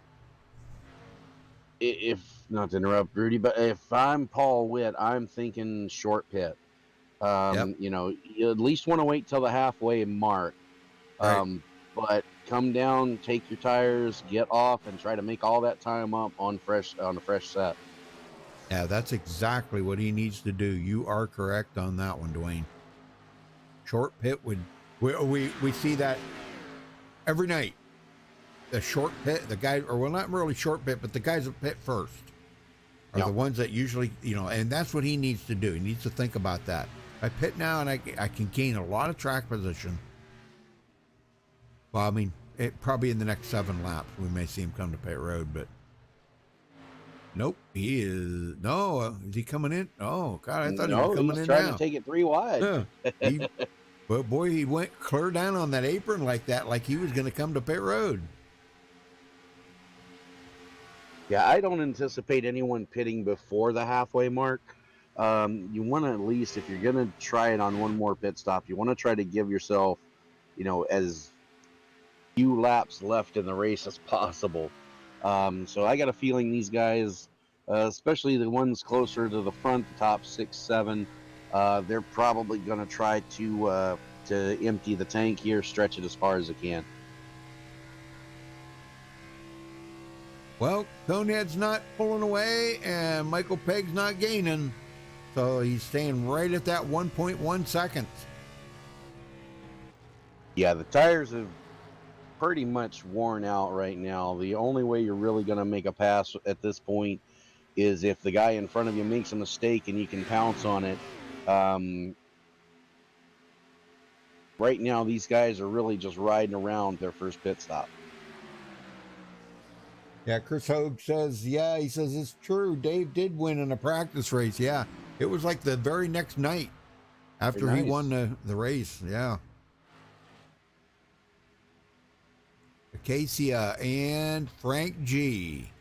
if not to interrupt Rudy, but if I'm Paul Witt, I'm thinking short pit. Yep. You know, you at least want to wait till the halfway mark. Right. But come down, take your tires, get off, and try to make all that time up on a fresh set. Yeah, that's exactly what he needs to do. You are correct on that one, Dwayne. Short pit would we see that every night. The short pit, the guy, or well, not really short pit, but the guys that pit first are the ones that usually, and that's what he needs to do. He needs to think about that. I pit now, and I can gain a lot of track position. Well, I mean, probably in the next 7 laps, we may see him come to pit road, but nope, he is. No, is he coming in? Oh, God, I thought he was coming he's in trying now. to take it 3 wide. Yeah. Well, boy, he went clear down on that apron like that, like he was going to come to pit road. Yeah, I don't anticipate anyone pitting before the halfway mark. You want to at least, if you're going to try it on one more pit stop, you want to try to give yourself, as few laps left in the race as possible. So I got a feeling these guys, especially the ones closer to the front, the top 6, 7, they're probably going to try to empty the tank here, stretch it as far as they can. Well, Conehead's not pulling away, and Michael Peg's not gaining. So he's staying right at that 1.1 seconds. Yeah, the tires have pretty much worn out right now. The only way you're really going to make a pass at this point is if the guy in front of you makes a mistake and you can pounce on it. Right now, these guys are really just riding around their first pit stop. Yeah, Chris Hogue says, he says it's true. Dave did win in a practice race. Yeah, it was like the very next night after he won the race. Yeah. Acacia and Frank G.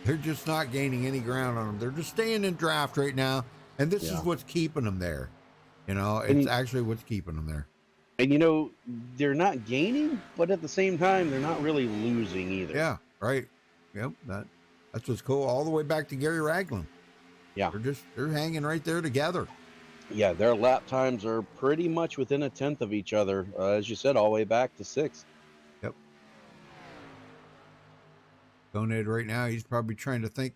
They're just not gaining any ground on them. They're just staying in draft right now, and this Yeah. is what's keeping them there. You know, And it's actually what's keeping them there. And you know, they're not gaining, but at the same time, they're not really losing either. Yeah, right. Yep, that's what's cool. All the way back to Gary Ragland. Yeah. They're hanging right there together. Yeah, their lap times are pretty much within a tenth of each other, as you said, all the way back to 6th. Yep. Donate right now. He's probably trying to think,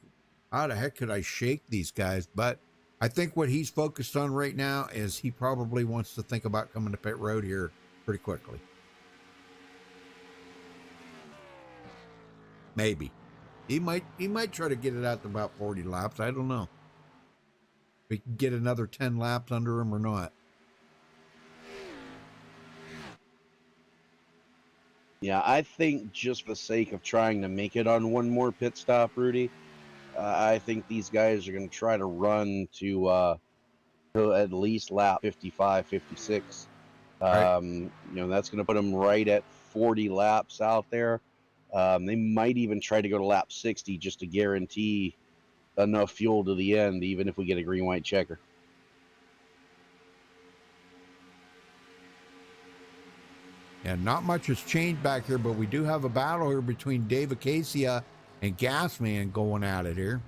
how the heck could I shake these guys? But I think what he's focused on right now is he probably wants to think about coming to pit road here pretty quickly. Maybe. He might try to get it out to about 40 laps. I don't know. If we can get another 10 laps under him or not. Yeah, I think just for the sake of trying to make it on one more pit stop, Rudy, I think these guys are going to try to run to at least lap 55, 56. Right. You know, that's going to put them right at 40 laps out there. They might even try to go to lap 60 just to guarantee enough fuel to the end, even if we get a green-white checker. And not much has changed back here, but we do have a battle here between Dave Acacia and Gasman going at it here.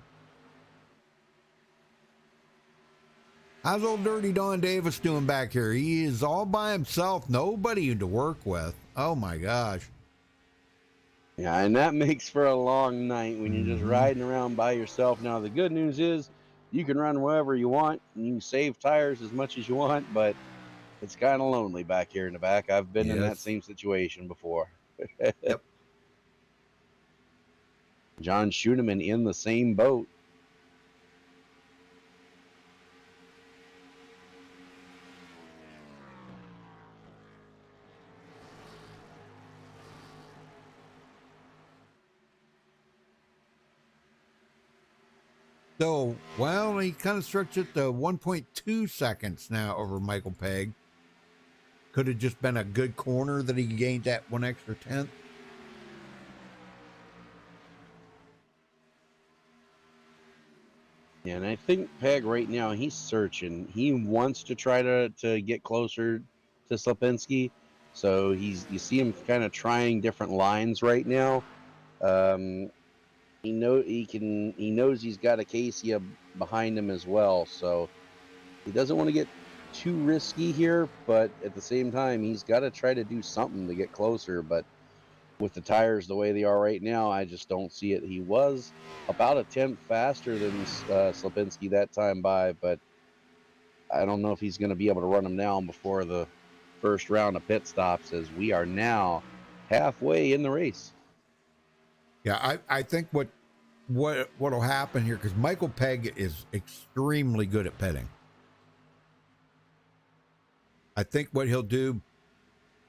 How's old Dirty Don Davis doing back here? He is all by himself, nobody to work with. Oh my gosh. Yeah, and that makes for a long night when you're just riding around by yourself. Now, the good news is you can run wherever you want, and you can save tires as much as you want, but it's kind of lonely back here in the back. I've been in that same situation before. Yep. John Schuneman in the same boat. So, well, he kind of stretched it to 1.2 seconds now over Michael Pegg. Could have just been a good corner that he gained that one extra tenth. Yeah, and I think Peg right now, he's searching. He wants to try to get closer to Slipinski. So you see him kind of trying different lines right now. He knows he's got Acacia behind him as well. So he doesn't want to get too risky here, but at the same time, he's got to try to do something to get closer. But with the tires the way they are right now, I just don't see it. He was about a tenth faster than Slipinski that time by, but I don't know if he's going to be able to run him down before the first round of pit stops, as we are now halfway in the race. Yeah, I think what'll happen here, because Michael Pegg is extremely good at pitting. I think what he'll do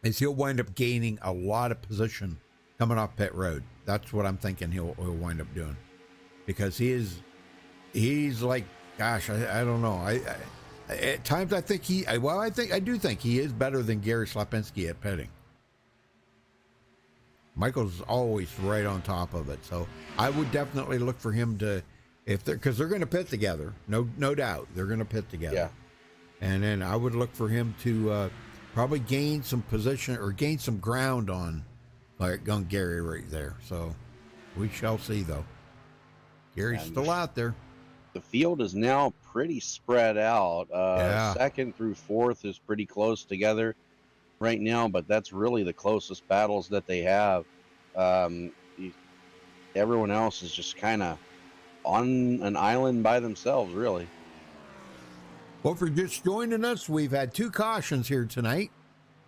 is he'll wind up gaining a lot of position coming off pit road. That's what I'm thinking he'll wind up doing, because he's like, gosh, I don't know. I at times I do think he is better than Gary Slipinski at pitting. Michael's always right on top of it, so I would definitely look for him to, because they're going to pit together, no doubt, they're going to pit together. Yeah. And then I would look for him to probably gain some position or gain some ground on Gary right there. So we shall see, though. Gary's still out there. The field is now pretty spread out. Second through fourth is pretty close together right now, but that's really the closest battles that they have. Everyone else is just kind of on an island by themselves, really. Well, for just joining us, we've had 2 cautions here tonight,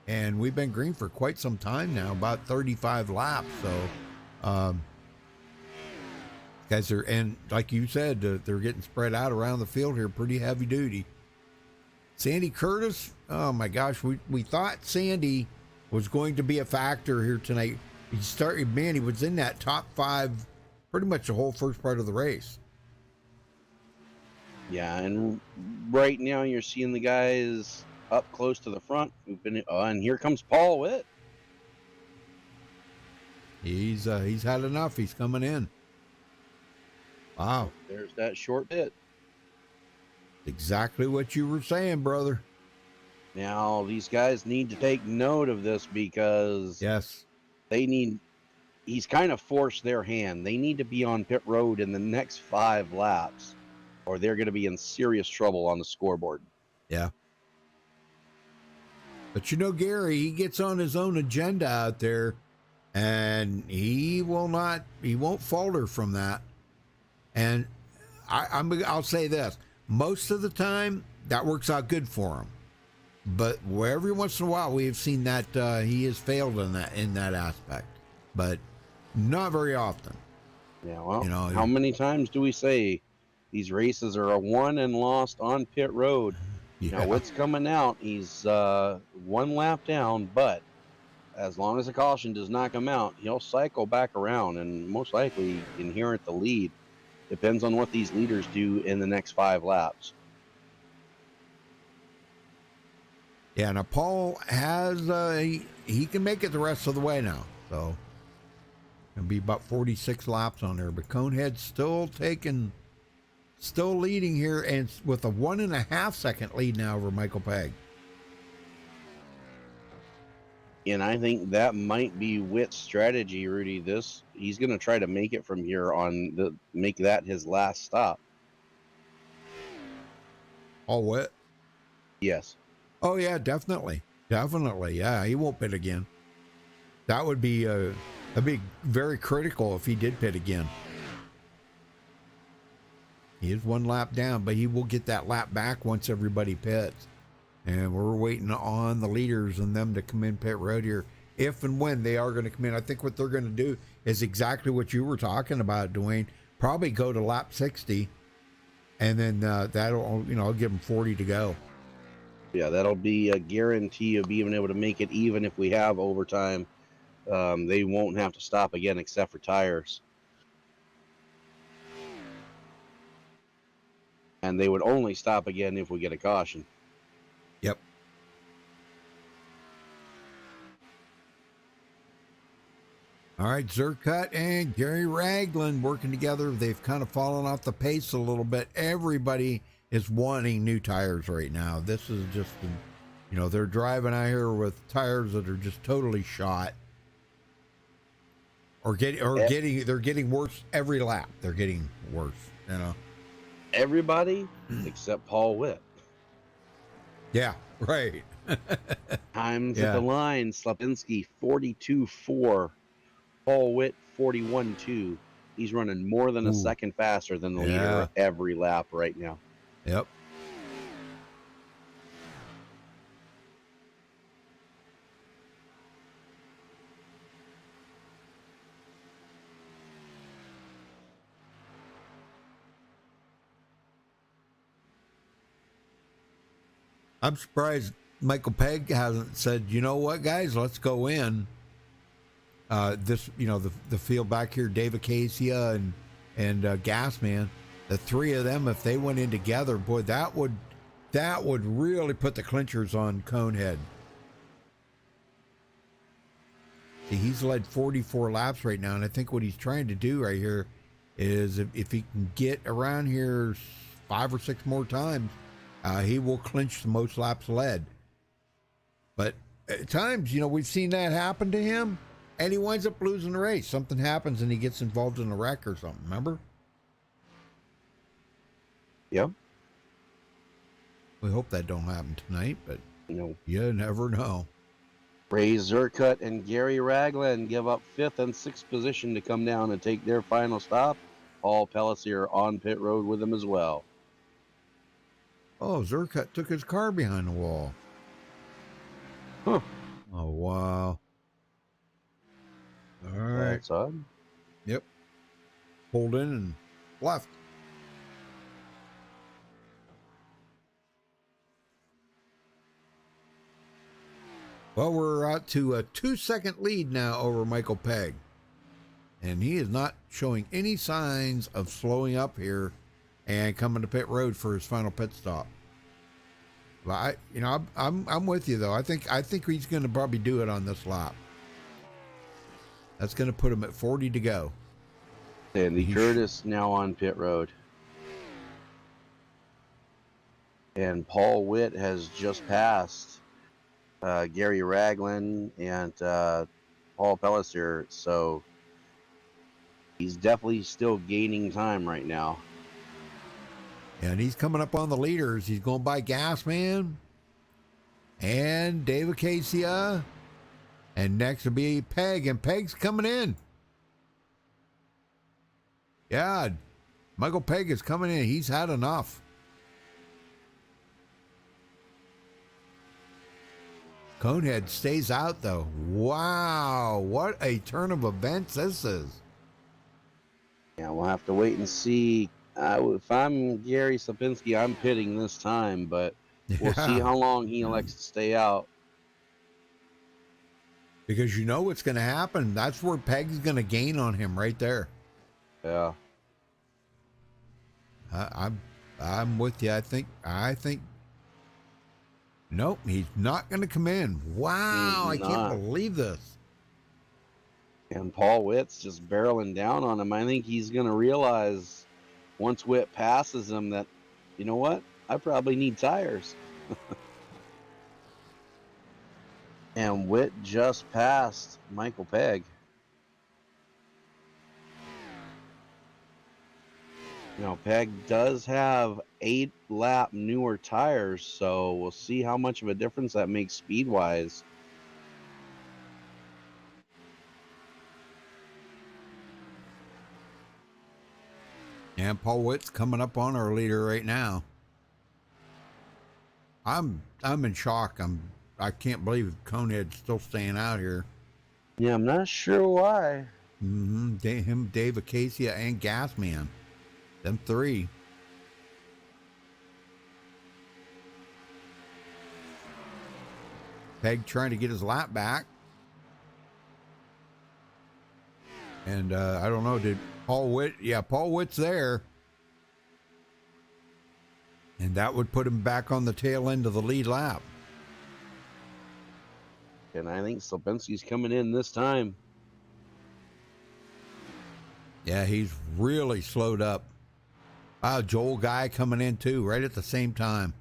and we've been green for quite some time now, about 35 laps. So, guys are, and like you said, they're getting spread out around the field here, pretty heavy duty. Sandy Curtis, oh my gosh, we thought Sandy was going to be a factor here tonight. He was in that top 5 pretty much the whole first part of the race. Yeah, and right now you're seeing the guys up close to the front who've been, and here comes Paul Witt. He's had enough. He's coming in. Wow. There's that short pit. Exactly what you were saying, brother. Now, these guys need to take note of this because Yes. he's kind of forced their hand. They need to be on pit road in the next 5 laps, or they're going to be in serious trouble on the scoreboard. Yeah. But you know, Gary, he gets on his own agenda out there, and he won't falter from that. And I'll say this: most of the time, that works out good for him. But every once in a while, we have seen that he has failed in that aspect, but not very often. Yeah, well, You know, how many times do we say these races are a won and lost on pit road? Yeah. Now, what's coming out? He's 1 lap down, but as long as the caution does not come out, he'll cycle back around and most likely inherit the lead. Depends on what these leaders do in the next 5 laps. Yeah, now Paul has he can make it the rest of the way now, so it'll be about 46 laps on there. But Conehead's still leading here, and with a 1.5 second lead now over Michael Pegg. And I think that might be Witt's strategy, Rudy. He's going to try to make it from here on make that his last stop. All Witt? Yes. Oh yeah, definitely. Yeah, he won't pit again. That'd be very critical if he did pit again. He is 1 lap down, but he will get that lap back once everybody pits. And we're waiting on the leaders and them to come in pit road here, if and when they are going to come in. I think what they're going to do is exactly what you were talking about, Dwayne. Probably go to lap 60, and then that'll give them 40 to go. Yeah, that'll be a guarantee of being able to make it, even if we have overtime. They won't have to stop again except for tires. And they would only stop again if we get a caution. Yep. All right, Zerkut and Gary Ragland working together. They've kind of fallen off the pace a little bit. Everybody is wanting new tires right now. This is just, they're driving out here with tires that are just totally shot, they're getting worse every lap. They're getting worse, Everybody except Paul Witt. Yeah, right. Times at the line: Slapinski 42.4, Paul Witt 41.2. He's running more than a second faster than the leader every lap right now. Yep. I'm surprised Michael Pegg hasn't said, you know what, guys, let's go in. The field back here, David Acacia and Gasman, the 3 of them, if they went in together, boy, that would really put the clinchers on Conehead. See, he's led 44 laps right now, and I think what he's trying to do right here is if he can get around here 5 or 6 more times, he will clinch the most laps led. But at times, we've seen that happen to him, and he winds up losing the race. Something happens, and he gets involved in a wreck or something, remember? Yep. We hope that don't happen tonight, but you never know. Ray Zerkut and Gary Ragland give up 5th and 6th position to come down and take their final stop. Paul Pelletier on pit road with them as well. Oh, Zerkut took his car behind the wall. Huh. Oh, wow. All right. That's odd. Yep. Pulled in and left. Well, we're out to a 2-second lead now over Michael Pegg. And he is not showing any signs of slowing up here and coming to pit road for his final pit stop. But I'm with you though. I think he's going to probably do it on this lap. That's going to put him at 40 to go. Sandy Curtis now on pit road. And Paul Witt has just passed Gary Ragland and Paul Pellissier. So he's definitely still gaining time right now. And he's coming up on the leaders. He's going by Gasman and Dave Acacia. And next will be Peg. And Peg's coming in. Yeah, Michael Peg is coming in. He's had enough. Conehead stays out, though. Wow, what a turn of events this is. Yeah, we'll have to wait and see. If I'm Gary Sapinski, I'm pitting this time, but we'll see how long he elects to stay out. Because you know what's going to happen. That's where Peg's going to gain on him right there. Yeah. I'm with you. I think. Nope, he's not going to come in. Wow, I can't believe this. And Paul Witt's just barreling down on him. I think he's going to realize once Witt passes him that, you know what? I probably need tires. And Witt just passed Michael Peg. You know, Peg does have 8-lap newer tires, so we'll see how much of a difference that makes speed-wise. And Paul Witt's coming up on our leader right now. I'm in shock. I can't believe Conehead's still staying out here. Yeah, I'm not sure why. Him, Dave Acacia, and Gasman. Them three. Peg trying to get his lap back. And I don't know, did Paul Witt? Yeah, Paul Witt's there. And that would put him back on the tail end of the lead lap. And I think Slopinski's coming in this time. Yeah, he's really slowed up. Wow, Joel Guy coming in too, right at the same time.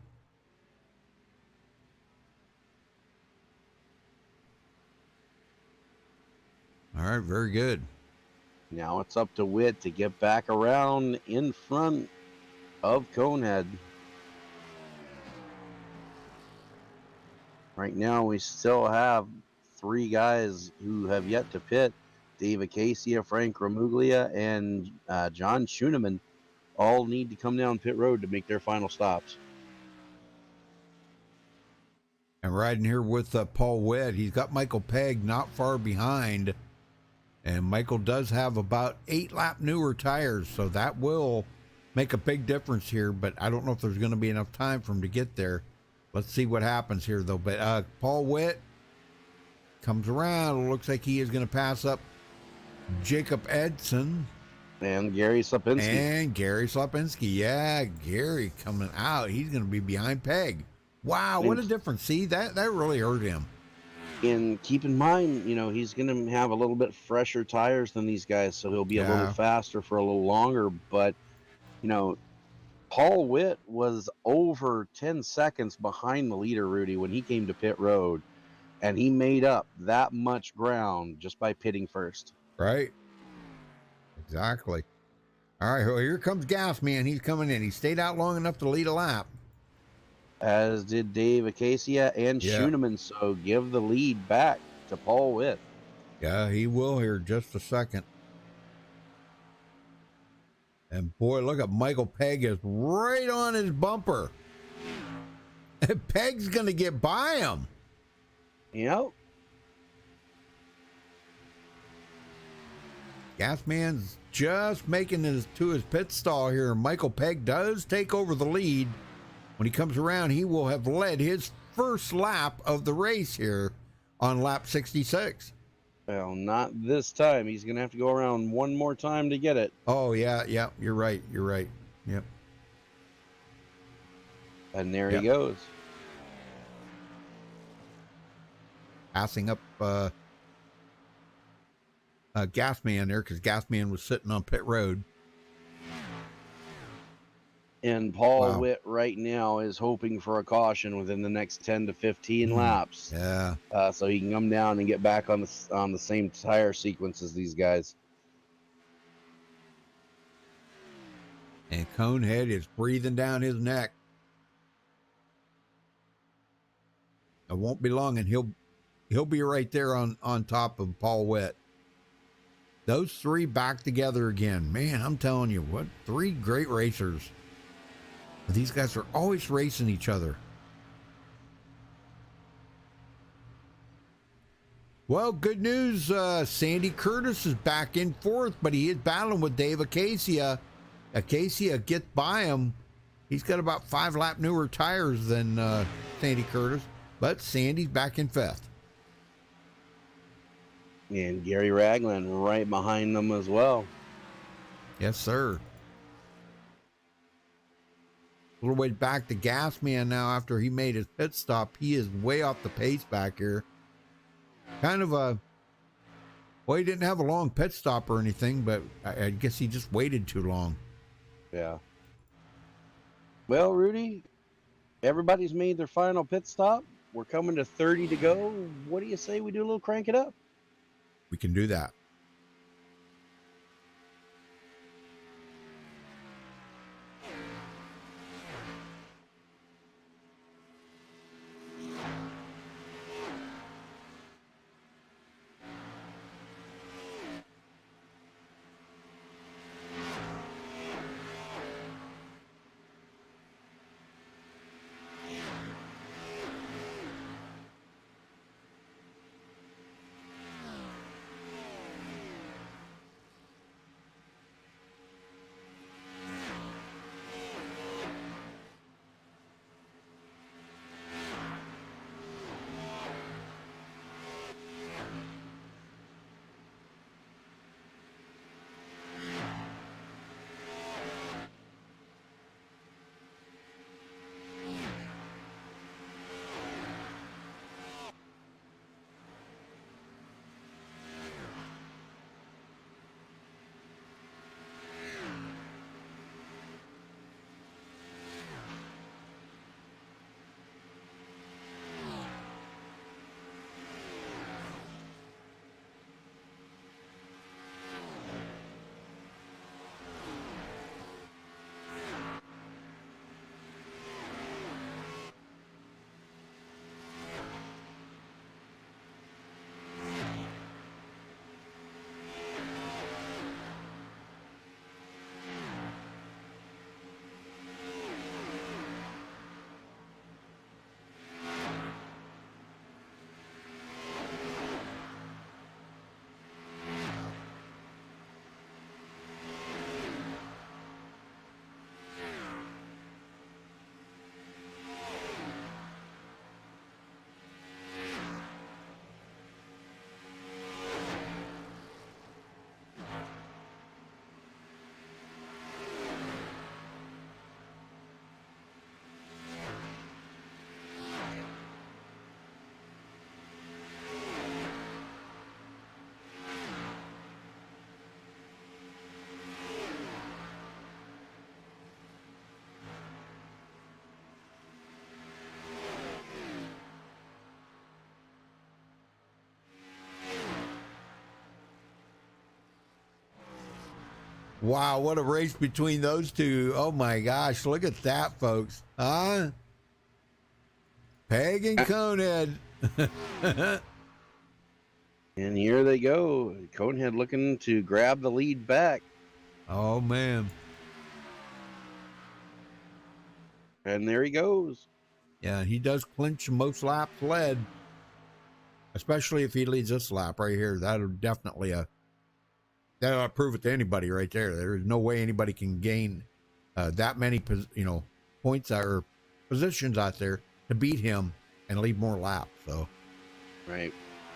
All right, very good. Now it's up to Witt to get back around in front of Conehead. Right now we still have 3 guys who have yet to pit. Dave Acacia, Frank Ramuglia, and John Schuneman all need to come down pit road to make their final stops. And riding here with Paul Witt, he's got Michael Peg not far behind. And Michael does have about 8-lap newer tires, so that will make a big difference here. But I don't know if there's going to be enough time for him to get there. Let's see what happens here, though. But Paul Witt comes around. It looks like he is going to pass up Jacob Edson. And Gary Slopinski. Yeah, Gary coming out. He's going to be behind Peg. Wow, what a difference. See, that really hurt him. And keep in mind, you know, he's going to have a little bit fresher tires than these guys, so he'll be a little faster for a little longer. But, you know, Paul Witt was over 10 seconds behind the leader, Rudy, when he came to pit road. And he made up that much ground just by pitting first. Right. Exactly. All right, well, here comes Gasman. He's coming in. He stayed out long enough to lead a lap. As did Dave Acacia and Schuneman, so give the lead back to Paul Witt. Yeah, he will here in just a second. And boy, look at Michael Peg is right on his bumper. And Peg's going to get by him. Yep. Gasman's just making it to his pit stall here. Michael Peg does take over the lead. When he comes around, he will have led his first lap of the race here on lap 66. Well, not this time. He's going to have to go around one more time to get it. Oh, yeah, you're right. Yep. And there he goes. Passing up Gasman there because Gasman was sitting on pit road. And Paul Wow. Witt right now is hoping for a caution within the next 10 to 15 laps. Yeah. So he can come down and get back on the same tire sequence as these guys. And Conehead is breathing down his neck. It won't be long, and he'll be right there on top of Paul Witt. Those three back together again. Man, I'm telling you, what 3 great racers. These guys are always racing each other. Well, good news. Sandy Curtis is back in 4th, but he is battling with Dave Acacia. Acacia gets by him. He's got about 5 lap newer tires than Sandy Curtis, but Sandy's back in 5th. And Gary Ragland right behind them as well. Yes, sir. A little way back to Gasman now after he made his pit stop. He is way off the pace back here. Kind of a... Well, he didn't have a long pit stop or anything, but I guess he just waited too long. Yeah. Well, Rudy, everybody's made their final pit stop. We're coming to 30 to go. What do you say we do a little crank it up? We can do that. Wow, what a race between those two. Oh my gosh, look at that, folks. Huh? Peg and Conehead. And here they go. Conehead looking to grab the lead back. Oh, man. And there he goes. Yeah, he does clinch most laps led. Especially if he leads this lap right here. That'll definitely that'll prove it to anybody right there. There's no way anybody can gain that many points or positions out there to beat him and lead more laps. So, right,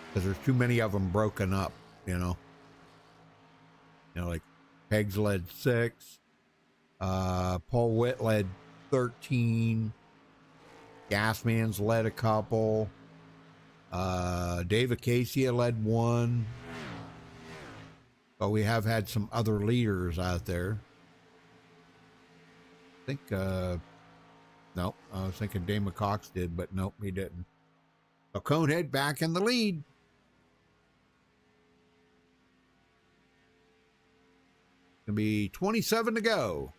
because there's too many of them broken up. Like Peg's led 6, Paul Witt led 13, Gasman's led a couple, Dave Acacia led 1. but we have had some other leaders out there. I think, nope, I was thinking Damon Cox did, but nope, he didn't. So Conehead back in the lead. Gonna be 27 to go.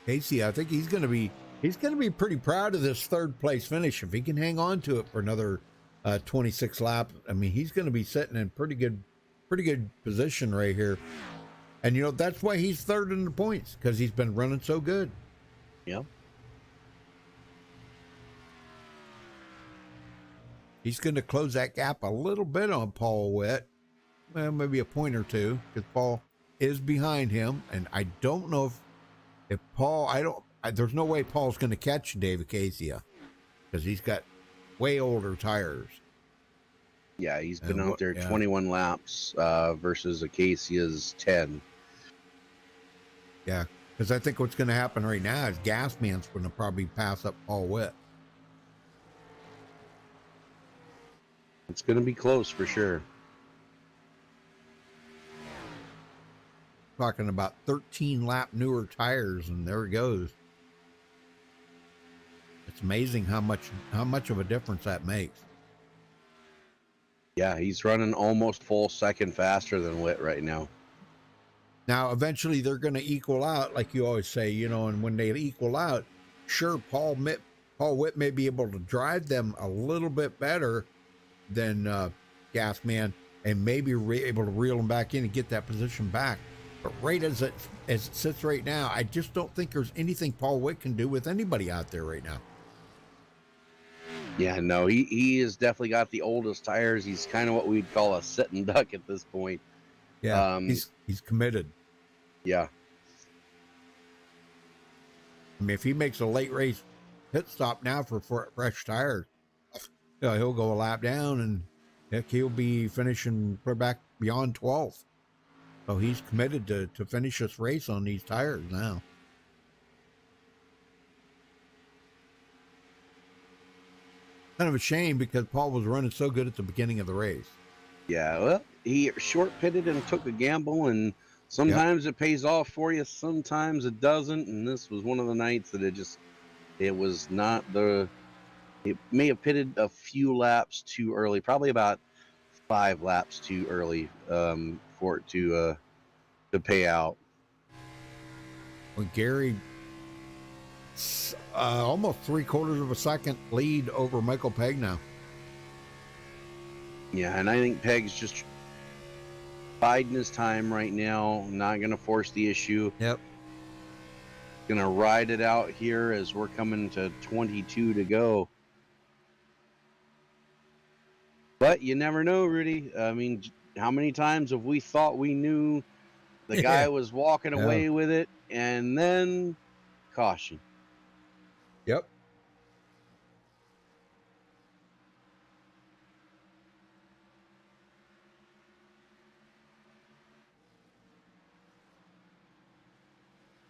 Casey, I think he's gonna be pretty proud of this third place finish if he can hang on to it for another 26 laps. I mean, he's gonna be sitting in pretty good position right here. And you know, that's why he's third in the points, because he's been running so good. Yeah. He's going to close that gap a little bit on Paul Witt. Well, maybe a point or two, because Paul is behind him. And I don't know if Paul, there's no way Paul's going to catch David Casia, because he's got way older tires. Yeah, he's been out there 21 laps versus Acacia's 10. Yeah, because I think what's going to happen right now is Gasman's going to probably pass up Paul Witt. It's going to be close for sure. Talking about 13 lap newer tires, and there it goes. It's amazing how much of a difference that makes. Yeah, he's running almost full second faster than Witt right now. Now, eventually they're going to equal out, like you always say, you know, and when they equal out, sure, Paul Witt may be able to drive them a little bit better than Gasman, and maybe able to reel them back in and get that position back. But right as it sits right now, I just don't think there's anything Paul Witt can do with anybody out there right now. Yeah, no, he has definitely got the oldest tires. He's kind of what we'd call a sitting duck at this point. Yeah, he's committed. Yeah. I mean, if he makes a late race pit stop now for fresh tires, he'll go a lap down, and heck, he'll be finishing clear back beyond 12th. So he's committed to finish this race on these tires now. Kind of a shame, because Paul was running so good at the beginning of the race. Yeah, well, he short pitted and took a gamble, and sometimes it pays off for you, sometimes it doesn't. And this was one of the nights that it was not it may have pitted a few laps too early, probably about 5 laps too early for it to pay out. When Gary, almost 3/4 of a second lead over Michael Pegg now. Yeah, and I think Pegg's just biding his time right now, not going to force the issue. Yep. Going to ride it out here as we're coming to 22 to go. But you never know, Rudy. I mean, how many times have we thought we knew the guy was walking away with it, and then caution? Yep.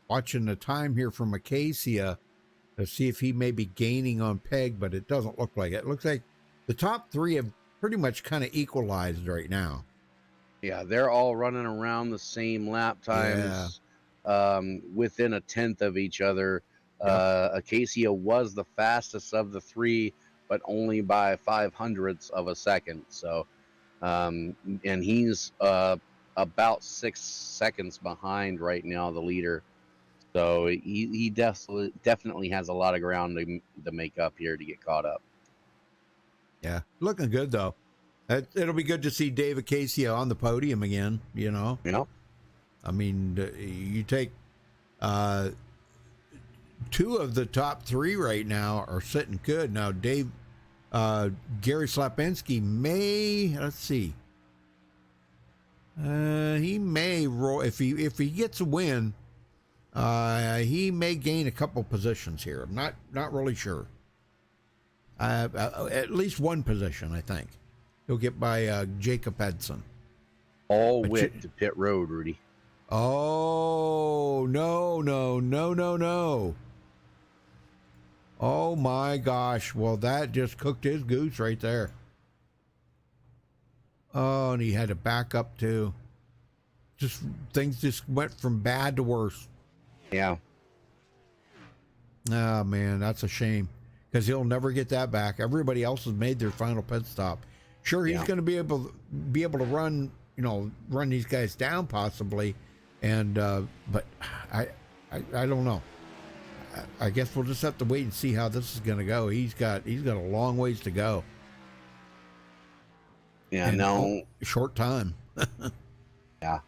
Watching the time here from Acacia to see if he may be gaining on Pegg, but it doesn't look like it. It looks like the top 3 have pretty much kind of equalized right now. Yeah, they're all running around the same lap times, within a 1/10 of each other. Acacia was the fastest of the 3, but only by 0.05 of a second. So, and he's about 6 seconds behind right now, the leader. So he definitely has a lot of ground to make up here to get caught up. Yeah, looking good though. It'll be good to see Dave Acacia on the podium again. You know. Yeah. I mean, you take 2 of the top 3 right now are sitting good. Now, Gary Slapinski may, let's see. He may roll if he gets a win. He may gain a couple positions here. I'm not really sure. At least one position, I think. He'll get by Jacob Edson. All Witt to pit road, Rudy. Oh, no. Oh my gosh. Well, that just cooked his goose right there. Oh, and he had to back up too. Just things just went from bad to worse. Yeah. Oh man, that's a shame because he'll never get that back. Everybody else has made their final pit stop. Sure, he's going to be able to run, run these guys down possibly, and but I don't know. I guess we'll just have to wait and see how this is going to go. He's got a long ways to go. Yeah, no, short time. Yeah.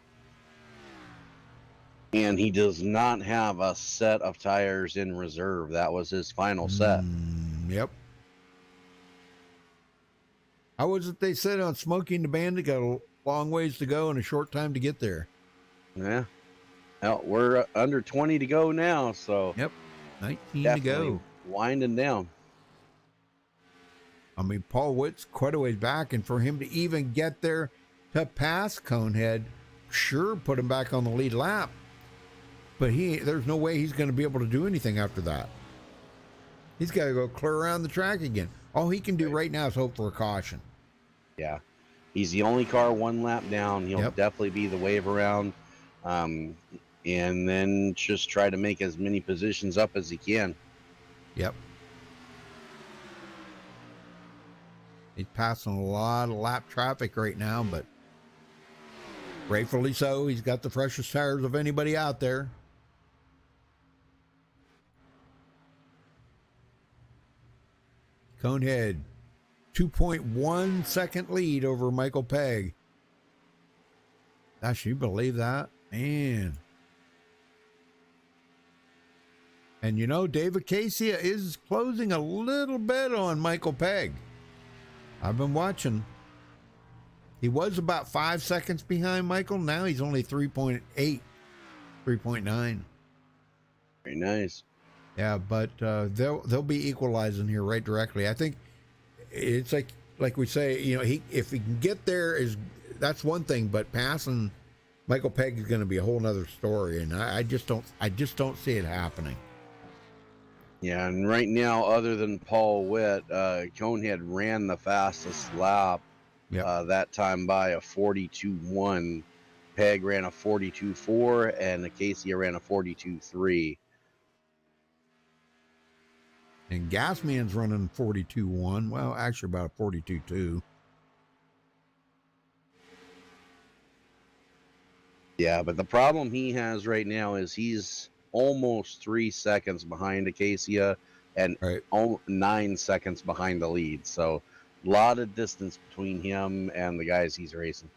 And he does not have a set of tires in reserve. That was his final set. Yep. How was it they said on Smoking the Bandit? Got a long ways to go and a short time to get there. Yeah. Well, we're under 20 to go now, so. Yep. 19 to go. Winding down. I mean, Paul Witt's quite a ways back, and for him to even get there to pass Conehead, sure, put him back on the lead lap. But there's no way he's going to be able to do anything after that. He's got to go clear around the track again. All he can do right now is hope for a caution. Yeah. He's the only car one lap down. He'll definitely be the wave around. And then just try to make as many positions up as he can. Yep. He's passing a lot of lap traffic right now, but rightfully so. He's got the freshest tires of anybody out there. Conehead, 2.1 second lead over Michael Pegg. Gosh, you believe that? Man. And David Casey is closing a little bit on Michael Pegg. I've been watching. He was about 5 seconds behind Michael. Now he's only 3.8, 3.9. Very nice. Yeah, but they'll be equalizing here right directly. I think it's like we say, if he can get there, that's one thing, but passing Michael Pegg is going to be a whole nother story, and I just don't see it happening. Yeah, and right now, other than Paul Witt, Conehead ran the fastest lap. That time by a 42.1. Pegg ran a 42.4, and Casey ran a 42.3. And Gasman's running 42.1. Well, actually about a 42.2. Yeah, but the problem he has right now is he's almost 3 seconds behind Acacia and 9 seconds behind the lead. So a lot of distance between him and the guys he's racing.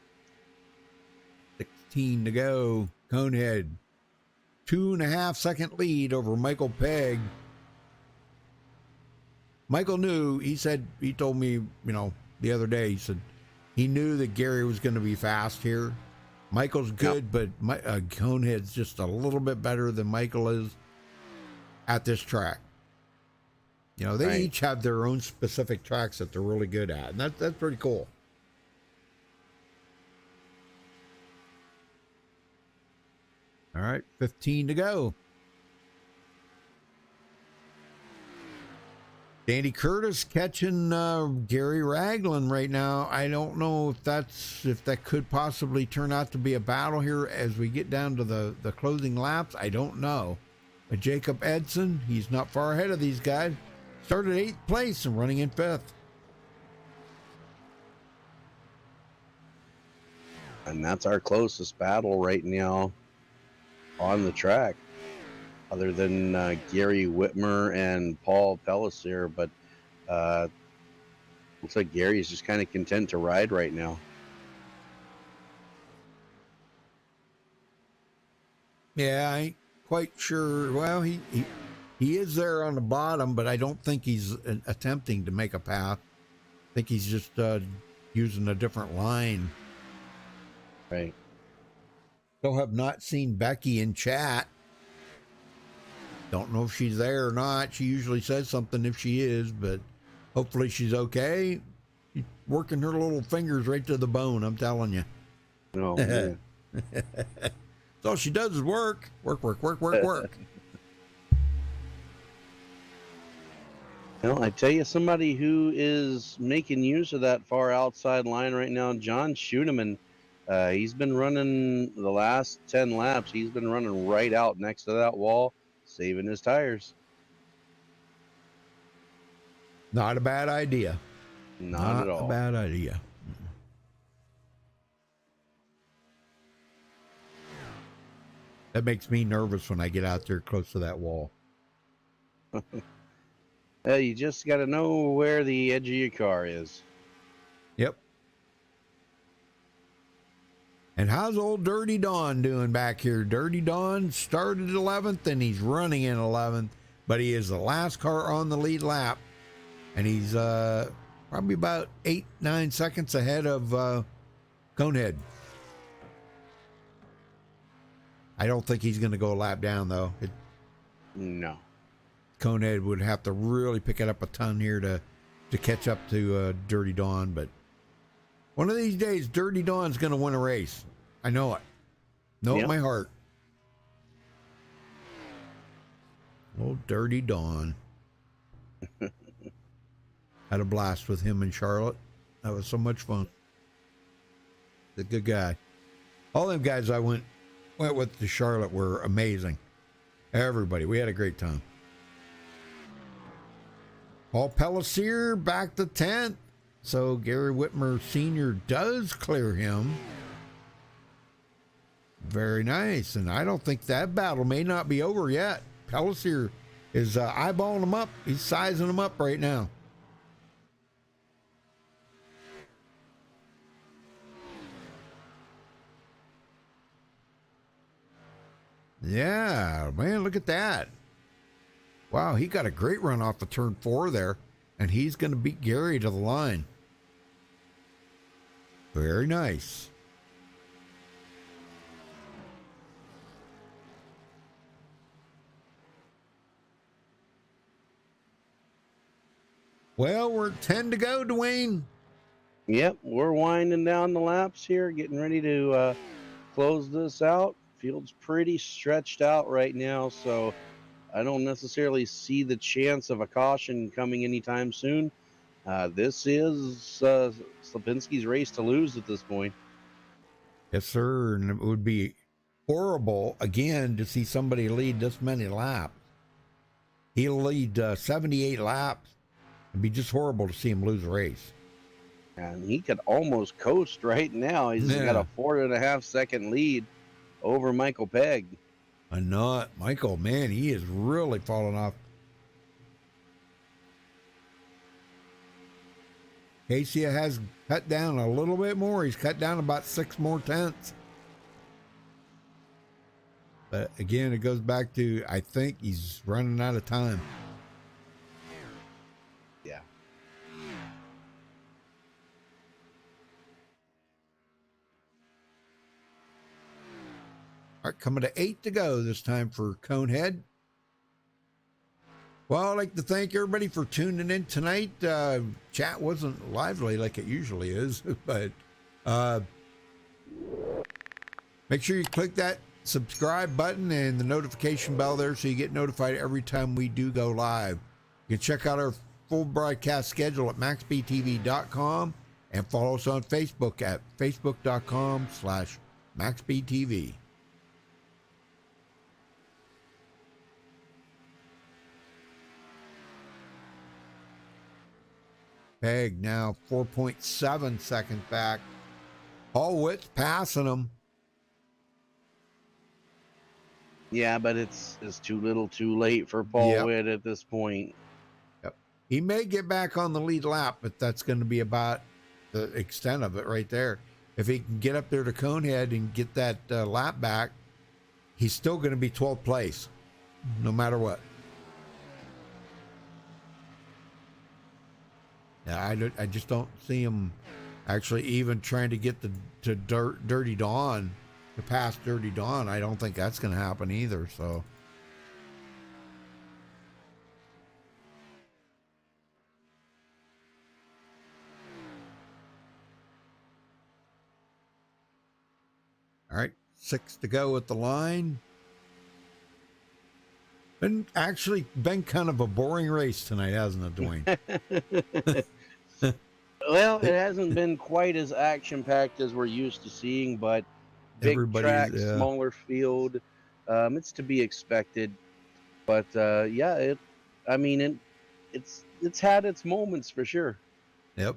16 to go. Conehead, 2.5 second lead over Michael Pegg. Michael knew, he told me, the other day, he said he knew that Gary was going to be fast here. Michael's good, but Conehead's just a little bit better than Michael is at this track. They each have their own specific tracks that they're really good at, and that's pretty cool. All right, 15 to go. Danny Curtis catching Gary Ragland right now. I don't know if that could possibly turn out to be a battle here as we get down to the closing laps. I don't know. But Jacob Edson, he's not far ahead of these guys. Started 8th place and running in 5th. And that's our closest battle right now on the track, other than Gary Whitmer and Paul Pellissier. But looks like Gary's just kind of content to ride right now. Yeah, I ain't quite sure. Well, he is there on the bottom, but I don't think he's attempting to make a path. I think he's just using a different line. Right. Still have not seen Becky in chat. Don't know if she's there or not. She usually says something if she is, but hopefully she's okay. She's working her little fingers right to the bone, I'm telling you. Oh, man. So all she does is work. Work. Well, I tell you, somebody who is making use of that far outside line right now, John Schuneman. He's been running the last 10 laps. He's been running right out next to that wall, saving his tires. Not a bad idea. Not at all. A bad idea. That makes me nervous when I get out there close to that wall. You just got to know where the edge of your car is. Yep. And how's old Dirty Don doing back here? Dirty Don started 11th and he's running in 11th, but he is the last car on the lead lap. And he's probably about 8-9 seconds ahead of Conehead. I don't think he's going to go a lap down, though. No. Conehead would have to really pick it up a ton here to catch up to Dirty Dawn. But one of these days, Dirty Dawn's going to win a race. I know it. Know it in my heart. Oh, Dirty Dawn. Had a blast with him in Charlotte. That was so much fun. The good guy. All them guys I went with to Charlotte were amazing. Everybody. We had a great time. Paul Pellissier back to 10th. So Gary Whitmer Sr. does clear him. Very nice. And I don't think that battle may not be over yet. Pellissier is eyeballing him up. He's sizing him up right now. Yeah, man, look at that. Wow, he got a great run off of turn 4 there, and he's going to beat Gary to the line. Very nice. Well, we're 10 to go, Dwayne. Yep, we're winding down the laps here, getting ready to close this out. Field's pretty stretched out right now, so I don't necessarily see the chance of a caution coming anytime soon. This is Slapinski's race to lose at this point. Yes, sir. And it would be horrible, again, to see somebody lead this many laps. He'll lead 78 laps. It'd be just horrible to see him lose a race. And he could almost coast right now. He's got a 4.5 second lead over Michael Pegg. Michael, man, he is really falling off. Casey has cut down a little bit more. He's cut down about 6 more tenths. But again, it goes back to, I think he's running out of time. Yeah. All right, coming to 8 to go this time for Conehead. Well, I'd like to thank everybody for tuning in tonight. Chat wasn't lively like it usually is, but make sure you click that subscribe button and the notification bell there so you get notified every time we do go live. You can check out our full broadcast schedule at MaxspeedTV.com and follow us on Facebook at Facebook.com/MaxspeedTV. Pegg now 4.7 seconds back. Paul Witt's passing him. Yeah, but it's too little too late for Paul Witt at this point. Yep. He may get back on the lead lap, but that's going to be about the extent of it right there. If he can get up there to Conehead and get that lap back, he's still going to be 12th place, no matter what. Yeah, I just don't see him actually even trying to get to Dirty Dawn, to pass Dirty Dawn. I don't think that's going to happen either. So, all right, 6 to go at the line. And actually been kind of a boring race tonight, hasn't it, Dwayne? Well, it hasn't been quite as action-packed as we're used to seeing, but big Everybody's, track, yeah. smaller field, it's to be expected. But yeah, I mean, it's had its moments for sure. Yep.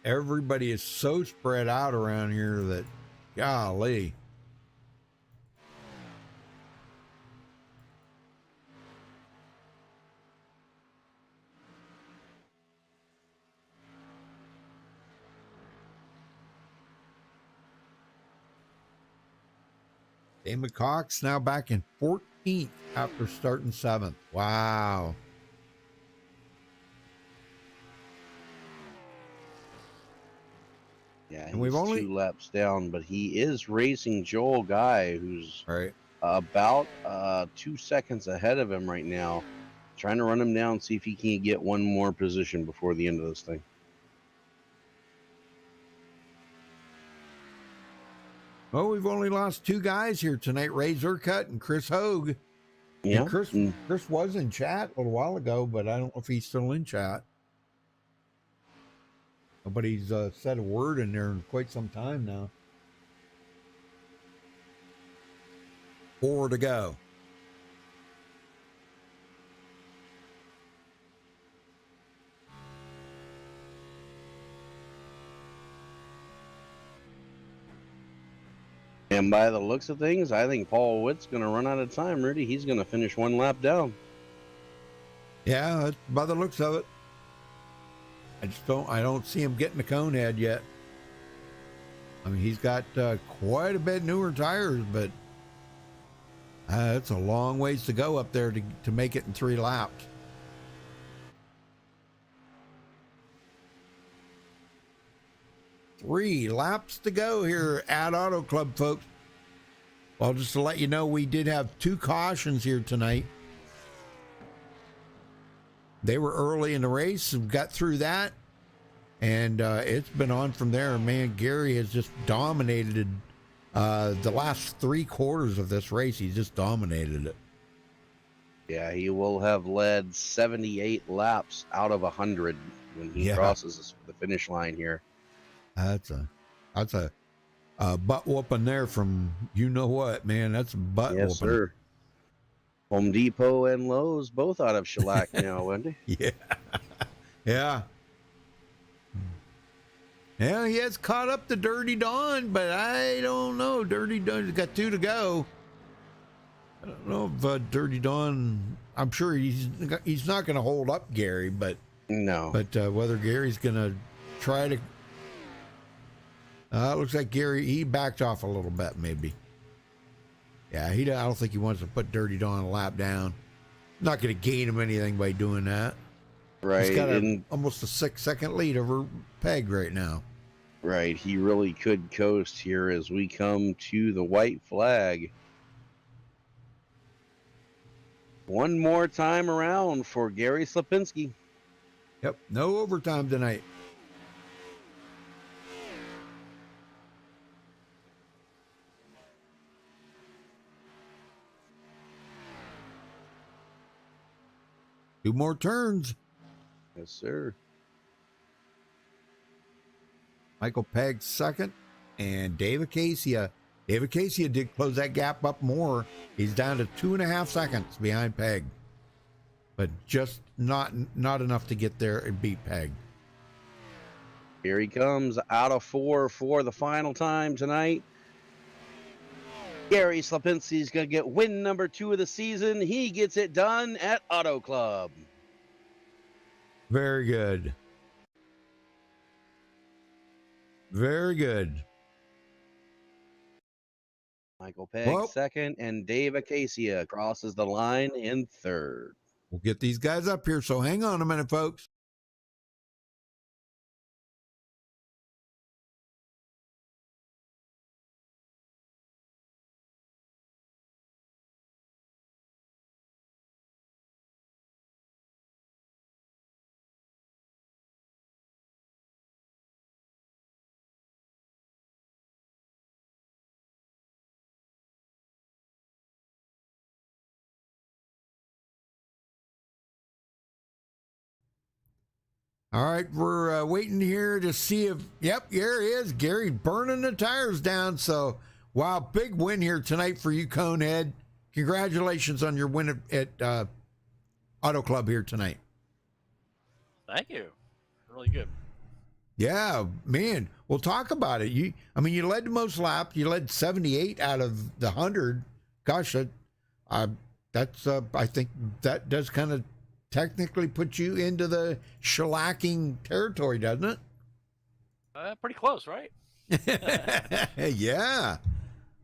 Everybody is so spread out around here that, golly. Damon Cox now back in 14th after starting 7th. Wow. Yeah, And we've he's only 2 laps down, but he is racing Joel Guy, who's right. about 2 seconds ahead of him right now. Trying to run him down, see if he can get one more position before the end of this thing. Well, we've only lost 2 guys here tonight, Ray Zercut and Chris Hogue. Yeah. And Chris was in chat a little while ago, but I don't know if he's still in chat. Nobody's said a word in there in quite some time now. 4 to go. And by the looks of things, I think Paul Witt's going to run out of time, Rudy. He's going to finish 1 lap down. Yeah, by the looks of it. I don't see him getting the cone head yet. I mean, he's got quite a bit newer tires, but it's a long ways to go up there to make it in 3 laps. Three laps to go here at Auto Club, folks. Well, just to let you know, we did have 2 cautions here tonight. They were early in the race and got through that. And it's been on from there. Man, Gary has just dominated the last 3 quarters of this race. He's just dominated it. Yeah, he will have led 78 laps out of 100 when he crosses the finish line here. That's a butt whooping there from you know what, man. That's a butt whooping. Yes, sir. Home Depot and Lowe's both out of shellac now, Wendy. Yeah. Yeah. Yeah, he has caught up to Dirty Dawn, but I don't know. Dirty Dawn's got 2 to go. I don't know if Dirty Dawn, I'm sure he's not going to hold up Gary, but no. But whether Gary's going to try to, it looks like Gary, he backed off a little bit, maybe. Yeah, I don't think he wants to put Dirty Dawn a lap down. Not going to gain him anything by doing that. Right. He's got almost a 6-second lead over Peg right now. Right. He really could coast here as we come to the white flag. One more time around for Gary Slapinski. Yep. No overtime tonight. Two more turns. Yes, sir. Michael Pegg second, and David Casey. David Casey did close that gap up more. He's down to 2.5 seconds behind Pegg, but just not enough to get there and beat Pegg. Here he comes out of 4 for the final time tonight. Gary Slapinski's going to get win number 2 of the season. He gets it done at Auto Club. Very good. Very good. Michael Pegg second, and Dave Acacia crosses the line in third. We'll get these guys up here, so hang on a minute, folks. All right, we're waiting here to see if, yep, there he is. Gary burning the tires down. So, wow, big win here tonight for you, Conehead. Congratulations on your win at Auto Club here tonight. Thank you. Really good. Yeah, man. We'll talk about it. You led the most laps. You led 78 out of the 100. Gosh, that's I think that does kind of technically put you into the shellacking territory, doesn't it? Pretty close, right? Yeah.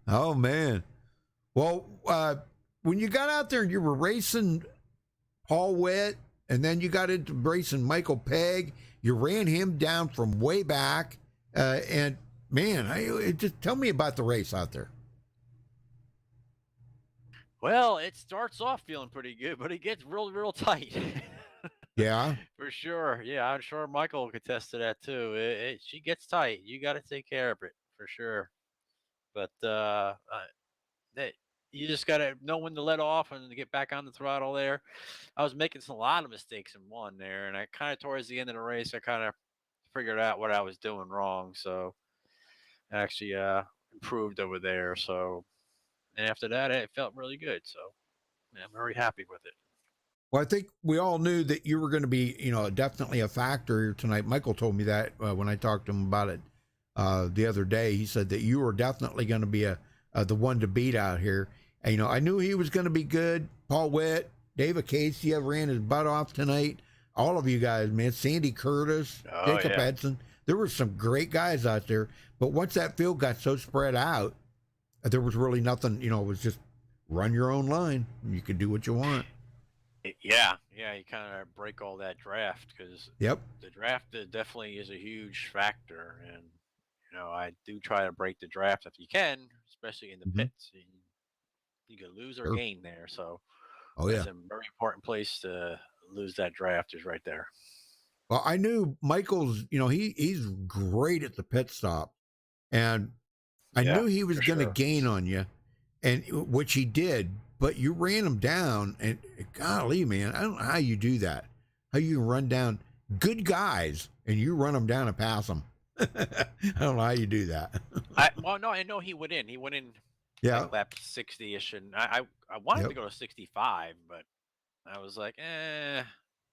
Oh man. Well, when you got out there and you were racing Paul Witt, and then you got into racing Michael Pegg, you ran him down from way back, and man, just tell me about the race out there. Well, it starts off feeling pretty good, but it gets real tight. Yeah. For sure. Yeah, I'm sure Michael will attest to that too. She gets tight. You got to take care of it for sure. But you just got to know when to let off and to get back on the throttle there. I was making a lot of mistakes in one there, and I kind of towards the end of the race, I kind of figured out what I was doing wrong. So I actually improved over there. So, and after that, it felt really good. So yeah, I'm very happy with it. Well, I think we all knew that you were going to be, definitely a factor tonight. Michael told me that when I talked to him about it the other day. He said that you were definitely going to be the one to beat out here. And, I knew he was going to be good. Paul Witt, David Casey ran his butt off tonight. All of you guys, man. Sandy Curtis, Jacob Edson. There were some great guys out there. But once that field got so spread out, there was really nothing, it was just run your own line. You could do what you want. Yeah, you kind of break all that draft because the draft definitely is a huge factor, and I do try to break the draft if you can, especially in the pits. You could lose or gain there, so it's a very important place to lose that draft is right there. Well, I knew Michael's, he's great at the pit stop, and I knew he was going to gain on you, and which he did. But you ran him down, and golly, man, I don't know how you do that. How you can run down good guys, and you run them down and pass them. I don't know how you do that. I know he went in. He went in like lap 60-ish, and I wanted to go to 65, but I was like,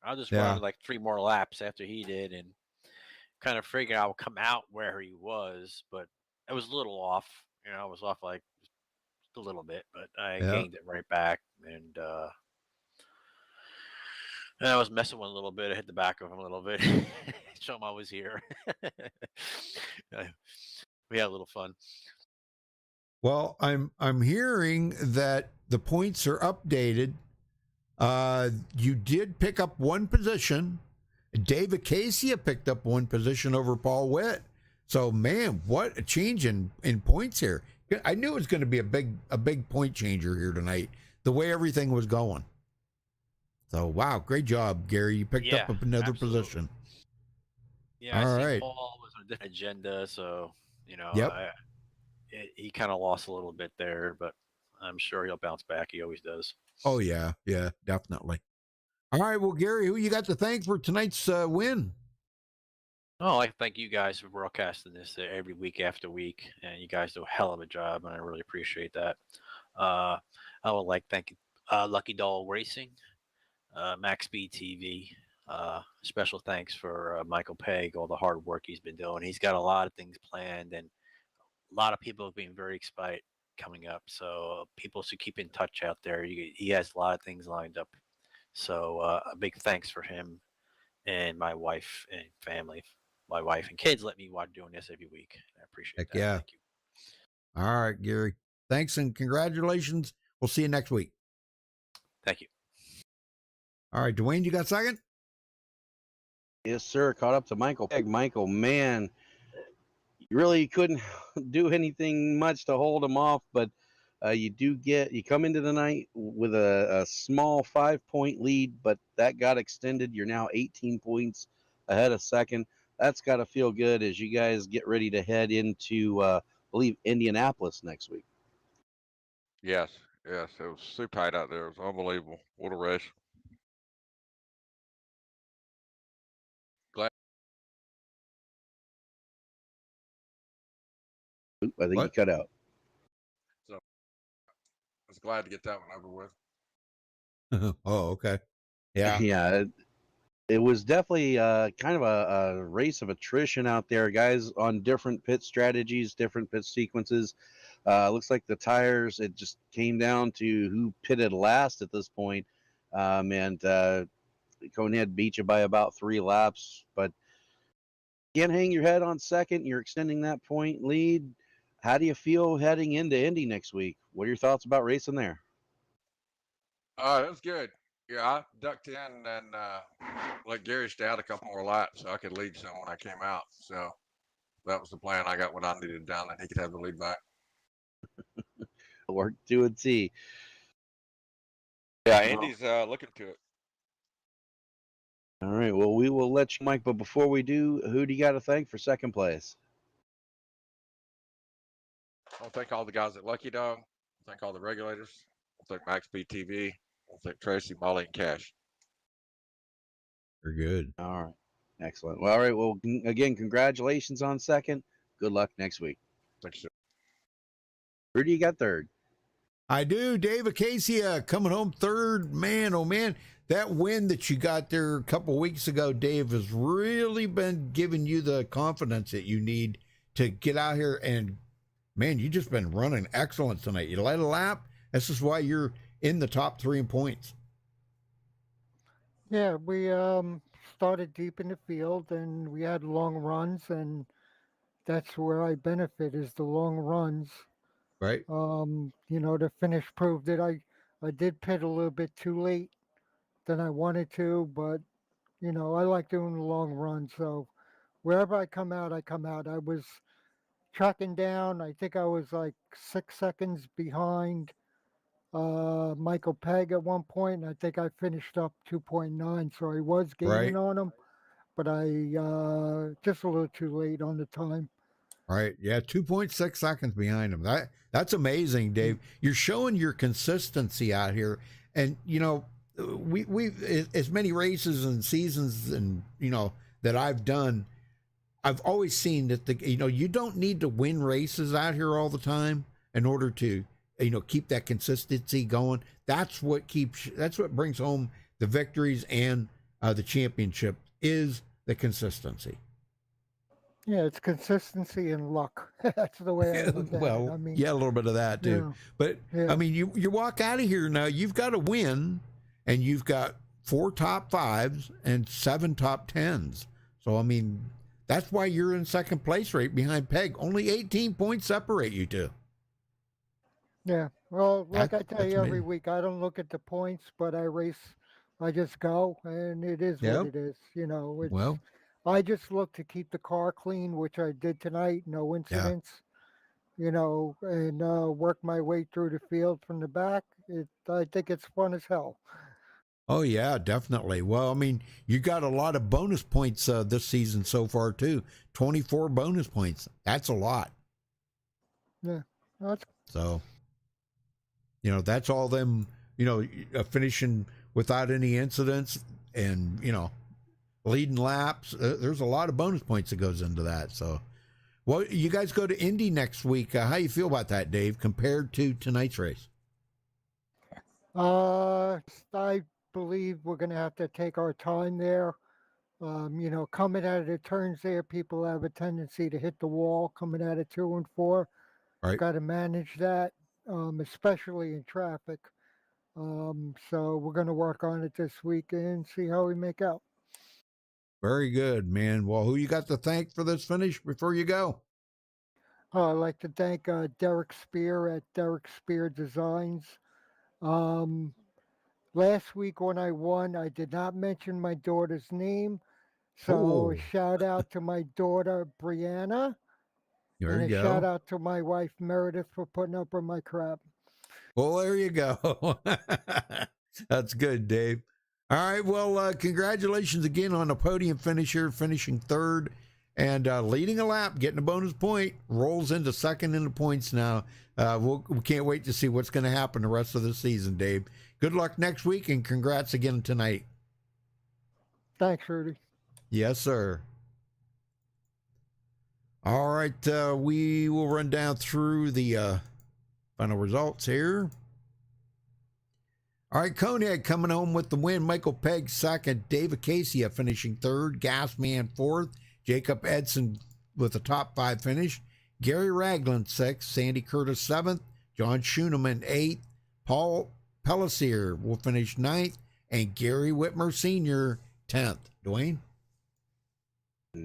I'll just run like 3 more laps after he did, and kind of figured I would come out where he was, but it was a little off. I was off like a little bit, but I gained it right back, and I was messing with him a little bit. I hit the back of him a little bit, show him I was here. We had a little fun. Well, I'm hearing that the points are updated. You did pick up 1 position. David Casey picked up 1 position over Paul Witt. So, man, what a change in points here. I knew it was going to be a big point changer here tonight, the way everything was going. So, wow, great job, Gary. You picked up another position. Yeah, all right. Paul was on a different agenda, so, he kind of lost a little bit there, but I'm sure he'll bounce back. He always does. Oh, yeah, definitely. All right, well, Gary, who you got to thank for tonight's win? Oh, I thank you guys for broadcasting this every week after week, and you guys do a hell of a job, and I really appreciate that. I would like to thank Lucky Doll Racing, MaxspeedTV. Special thanks for Michael Pegg, all the hard work he's been doing. He's got a lot of things planned, and a lot of people have been very excited coming up. So people should keep in touch out there. He has a lot of things lined up. So a big thanks for him and my wife and family. My wife and kids let me watch doing this every week. I appreciate that. Yeah. Thank you. All right, Gary. Thanks and congratulations. We'll see you next week. Thank you. All right, Dwayne, you got second? Yes, sir. Caught up to Michael Pegg. Michael, man, you really couldn't do anything much to hold him off, but you come into the night with a small 5-point lead, but that got extended. You're now 18 points ahead of second. That's got to feel good as you guys get ready to head into, I believe, Indianapolis next week. Yes. It was super tight out there. It was unbelievable. What a race. Oop, I think he What? cut out. So I was glad to get that one over with. Oh, okay. Yeah. Yeah, it was definitely kind of a race of attrition out there. Guys on different pit strategies, different pit sequences. Looks like the tires, it just came down to who pitted last at this point. And Conehead beat you by about 3 laps, but can't hang your head on second. You're extending that point lead. How do you feel heading into Indy next week? What are your thoughts about racing there? That was good. Yeah, I ducked in and let Gary stay out a couple more laps so I could lead some when I came out. So that was the plan. I got what I needed done, and he could have the lead back. Work to a T. Yeah, Andy's looking to it. All right. Well, we will let you, Mike. But before we do, who do you got to thank for second place? I want to thank all the guys at Lucky Dog. Thank all the regulators. I want to thank MaxspeedTV. I want to thank Tracy, Molly, and Cash. You're good. All right. Excellent. Well, all right. Well, again, congratulations on second. Good luck next week. Thanks, sir. Who do you got third? I do. Dave Acacia coming home third. Man, oh man, that win that you got there a couple weeks ago, Dave, has really been giving you the confidence that you need to get out here. And man, you just been running excellent tonight. You led a lap. This is why you're in the top 3 in points. Yeah, we started deep in the field and we had long runs, and that's where I benefit is the long runs. Right. The finish proved that I did pit a little bit too late than I wanted to, but I like doing the long run. So wherever I come out, I come out. I was tracking down. I think I was like 6 seconds behind Michael Pegg at one point, and I think I finished up 2.9. So I was gaining Right. on him, but I just a little too late on the time. Right. Yeah. 2.6 seconds behind him. That's amazing, Dave. You're showing your consistency out here. And, we as many races and seasons and, that I've done, I've always seen that you don't need to win races out here all the time in order to, keep that consistency going. That's what brings home the victories and the championship is the consistency. Yeah, it's consistency and luck. That's the way I look at Well, it. I mean, yeah, a little bit of that too. But yeah. I mean, you walk out of here now. You've got to win, and you've got 4 top 5s and 7 top 10s. So I mean, that's why you're in second place, right behind Peg. Only 18 points separate you two. Yeah. Well, like I tell That's you every amazing. week, I don't look at the points, but I race. I just go, and it is Yep. what it is. It's. Well, I just look to keep the car clean, which I did tonight. No incidents. And work my way through the field from the back. I think it's fun as hell. oh yeah, definitely. Well, I mean, you got a lot of bonus points this season so far too. 24 bonus points. That's a lot. Yeah. That's So, that's all them, finishing without any incidents and, leading laps. There's a lot of bonus points that goes into that. So, well, you guys go to Indy next week. How you feel about that, Dave, compared to tonight's race? I believe we're going to have to take our time there. Coming out of the turns there, people have a tendency to hit the wall coming out of 2 and 4. Right. Got to manage that, especially in traffic. So we're going to work on it this week and see how we make out. Very good, man. Well, who you got to thank for this finish before you go? I'd like to thank Derek Spear at Derek Spear Designs. Last week when I won, I did not mention my daughter's name. So a shout out to my daughter, Brianna. There and you a shout go. out to my wife, Meredith, for putting up with my crap. Well, there you go. That's good, Dave. All right. Well, congratulations again on the podium finisher, finishing third and leading a lap, getting a bonus point, rolls into second in the points now. We can't wait to see what's going to happen the rest of the season, Dave. Good luck next week, and congrats again tonight. Thanks, Rudy. Yes, sir. All right, we will run down through the final results here. All right, Conehead coming home with the win. Michael Pegg second. Dave Acacia finishing third. Gasman fourth. Jacob Edson with a top 5 finish. Gary Ragland sixth. Sandy Curtis seventh. John Schooneman eighth. Paul Pellissier will finish ninth. And Gary Whitmer Sr. 10th. Dwayne?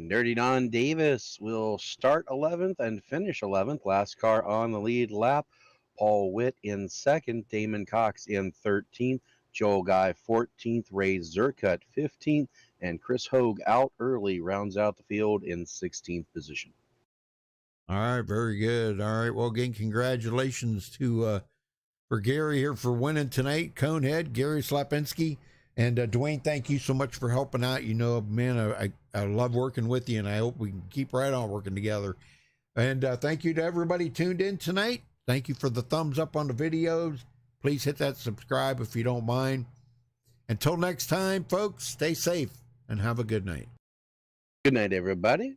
Dirty Don Davis will start 11th and finish 11th. Last car on the lead lap. Paul Witt in second. Damon Cox in 13th. Joel Guy 14th. Ray Zerkut 15th. And Chris Hogue out early rounds out the field in 16th position. All right, very good. All right, well, again, congratulations to for Gary here for winning tonight. Conehead, Gary Slapinski, and Dwayne, thank you so much for helping out. You know, man, I love working with you, and I hope we can keep right on working together. And thank you to everybody tuned in tonight. Thank you for the thumbs up on the videos. Please hit that subscribe if you don't mind. Until next time, folks, stay safe and have a good night. Good night, everybody.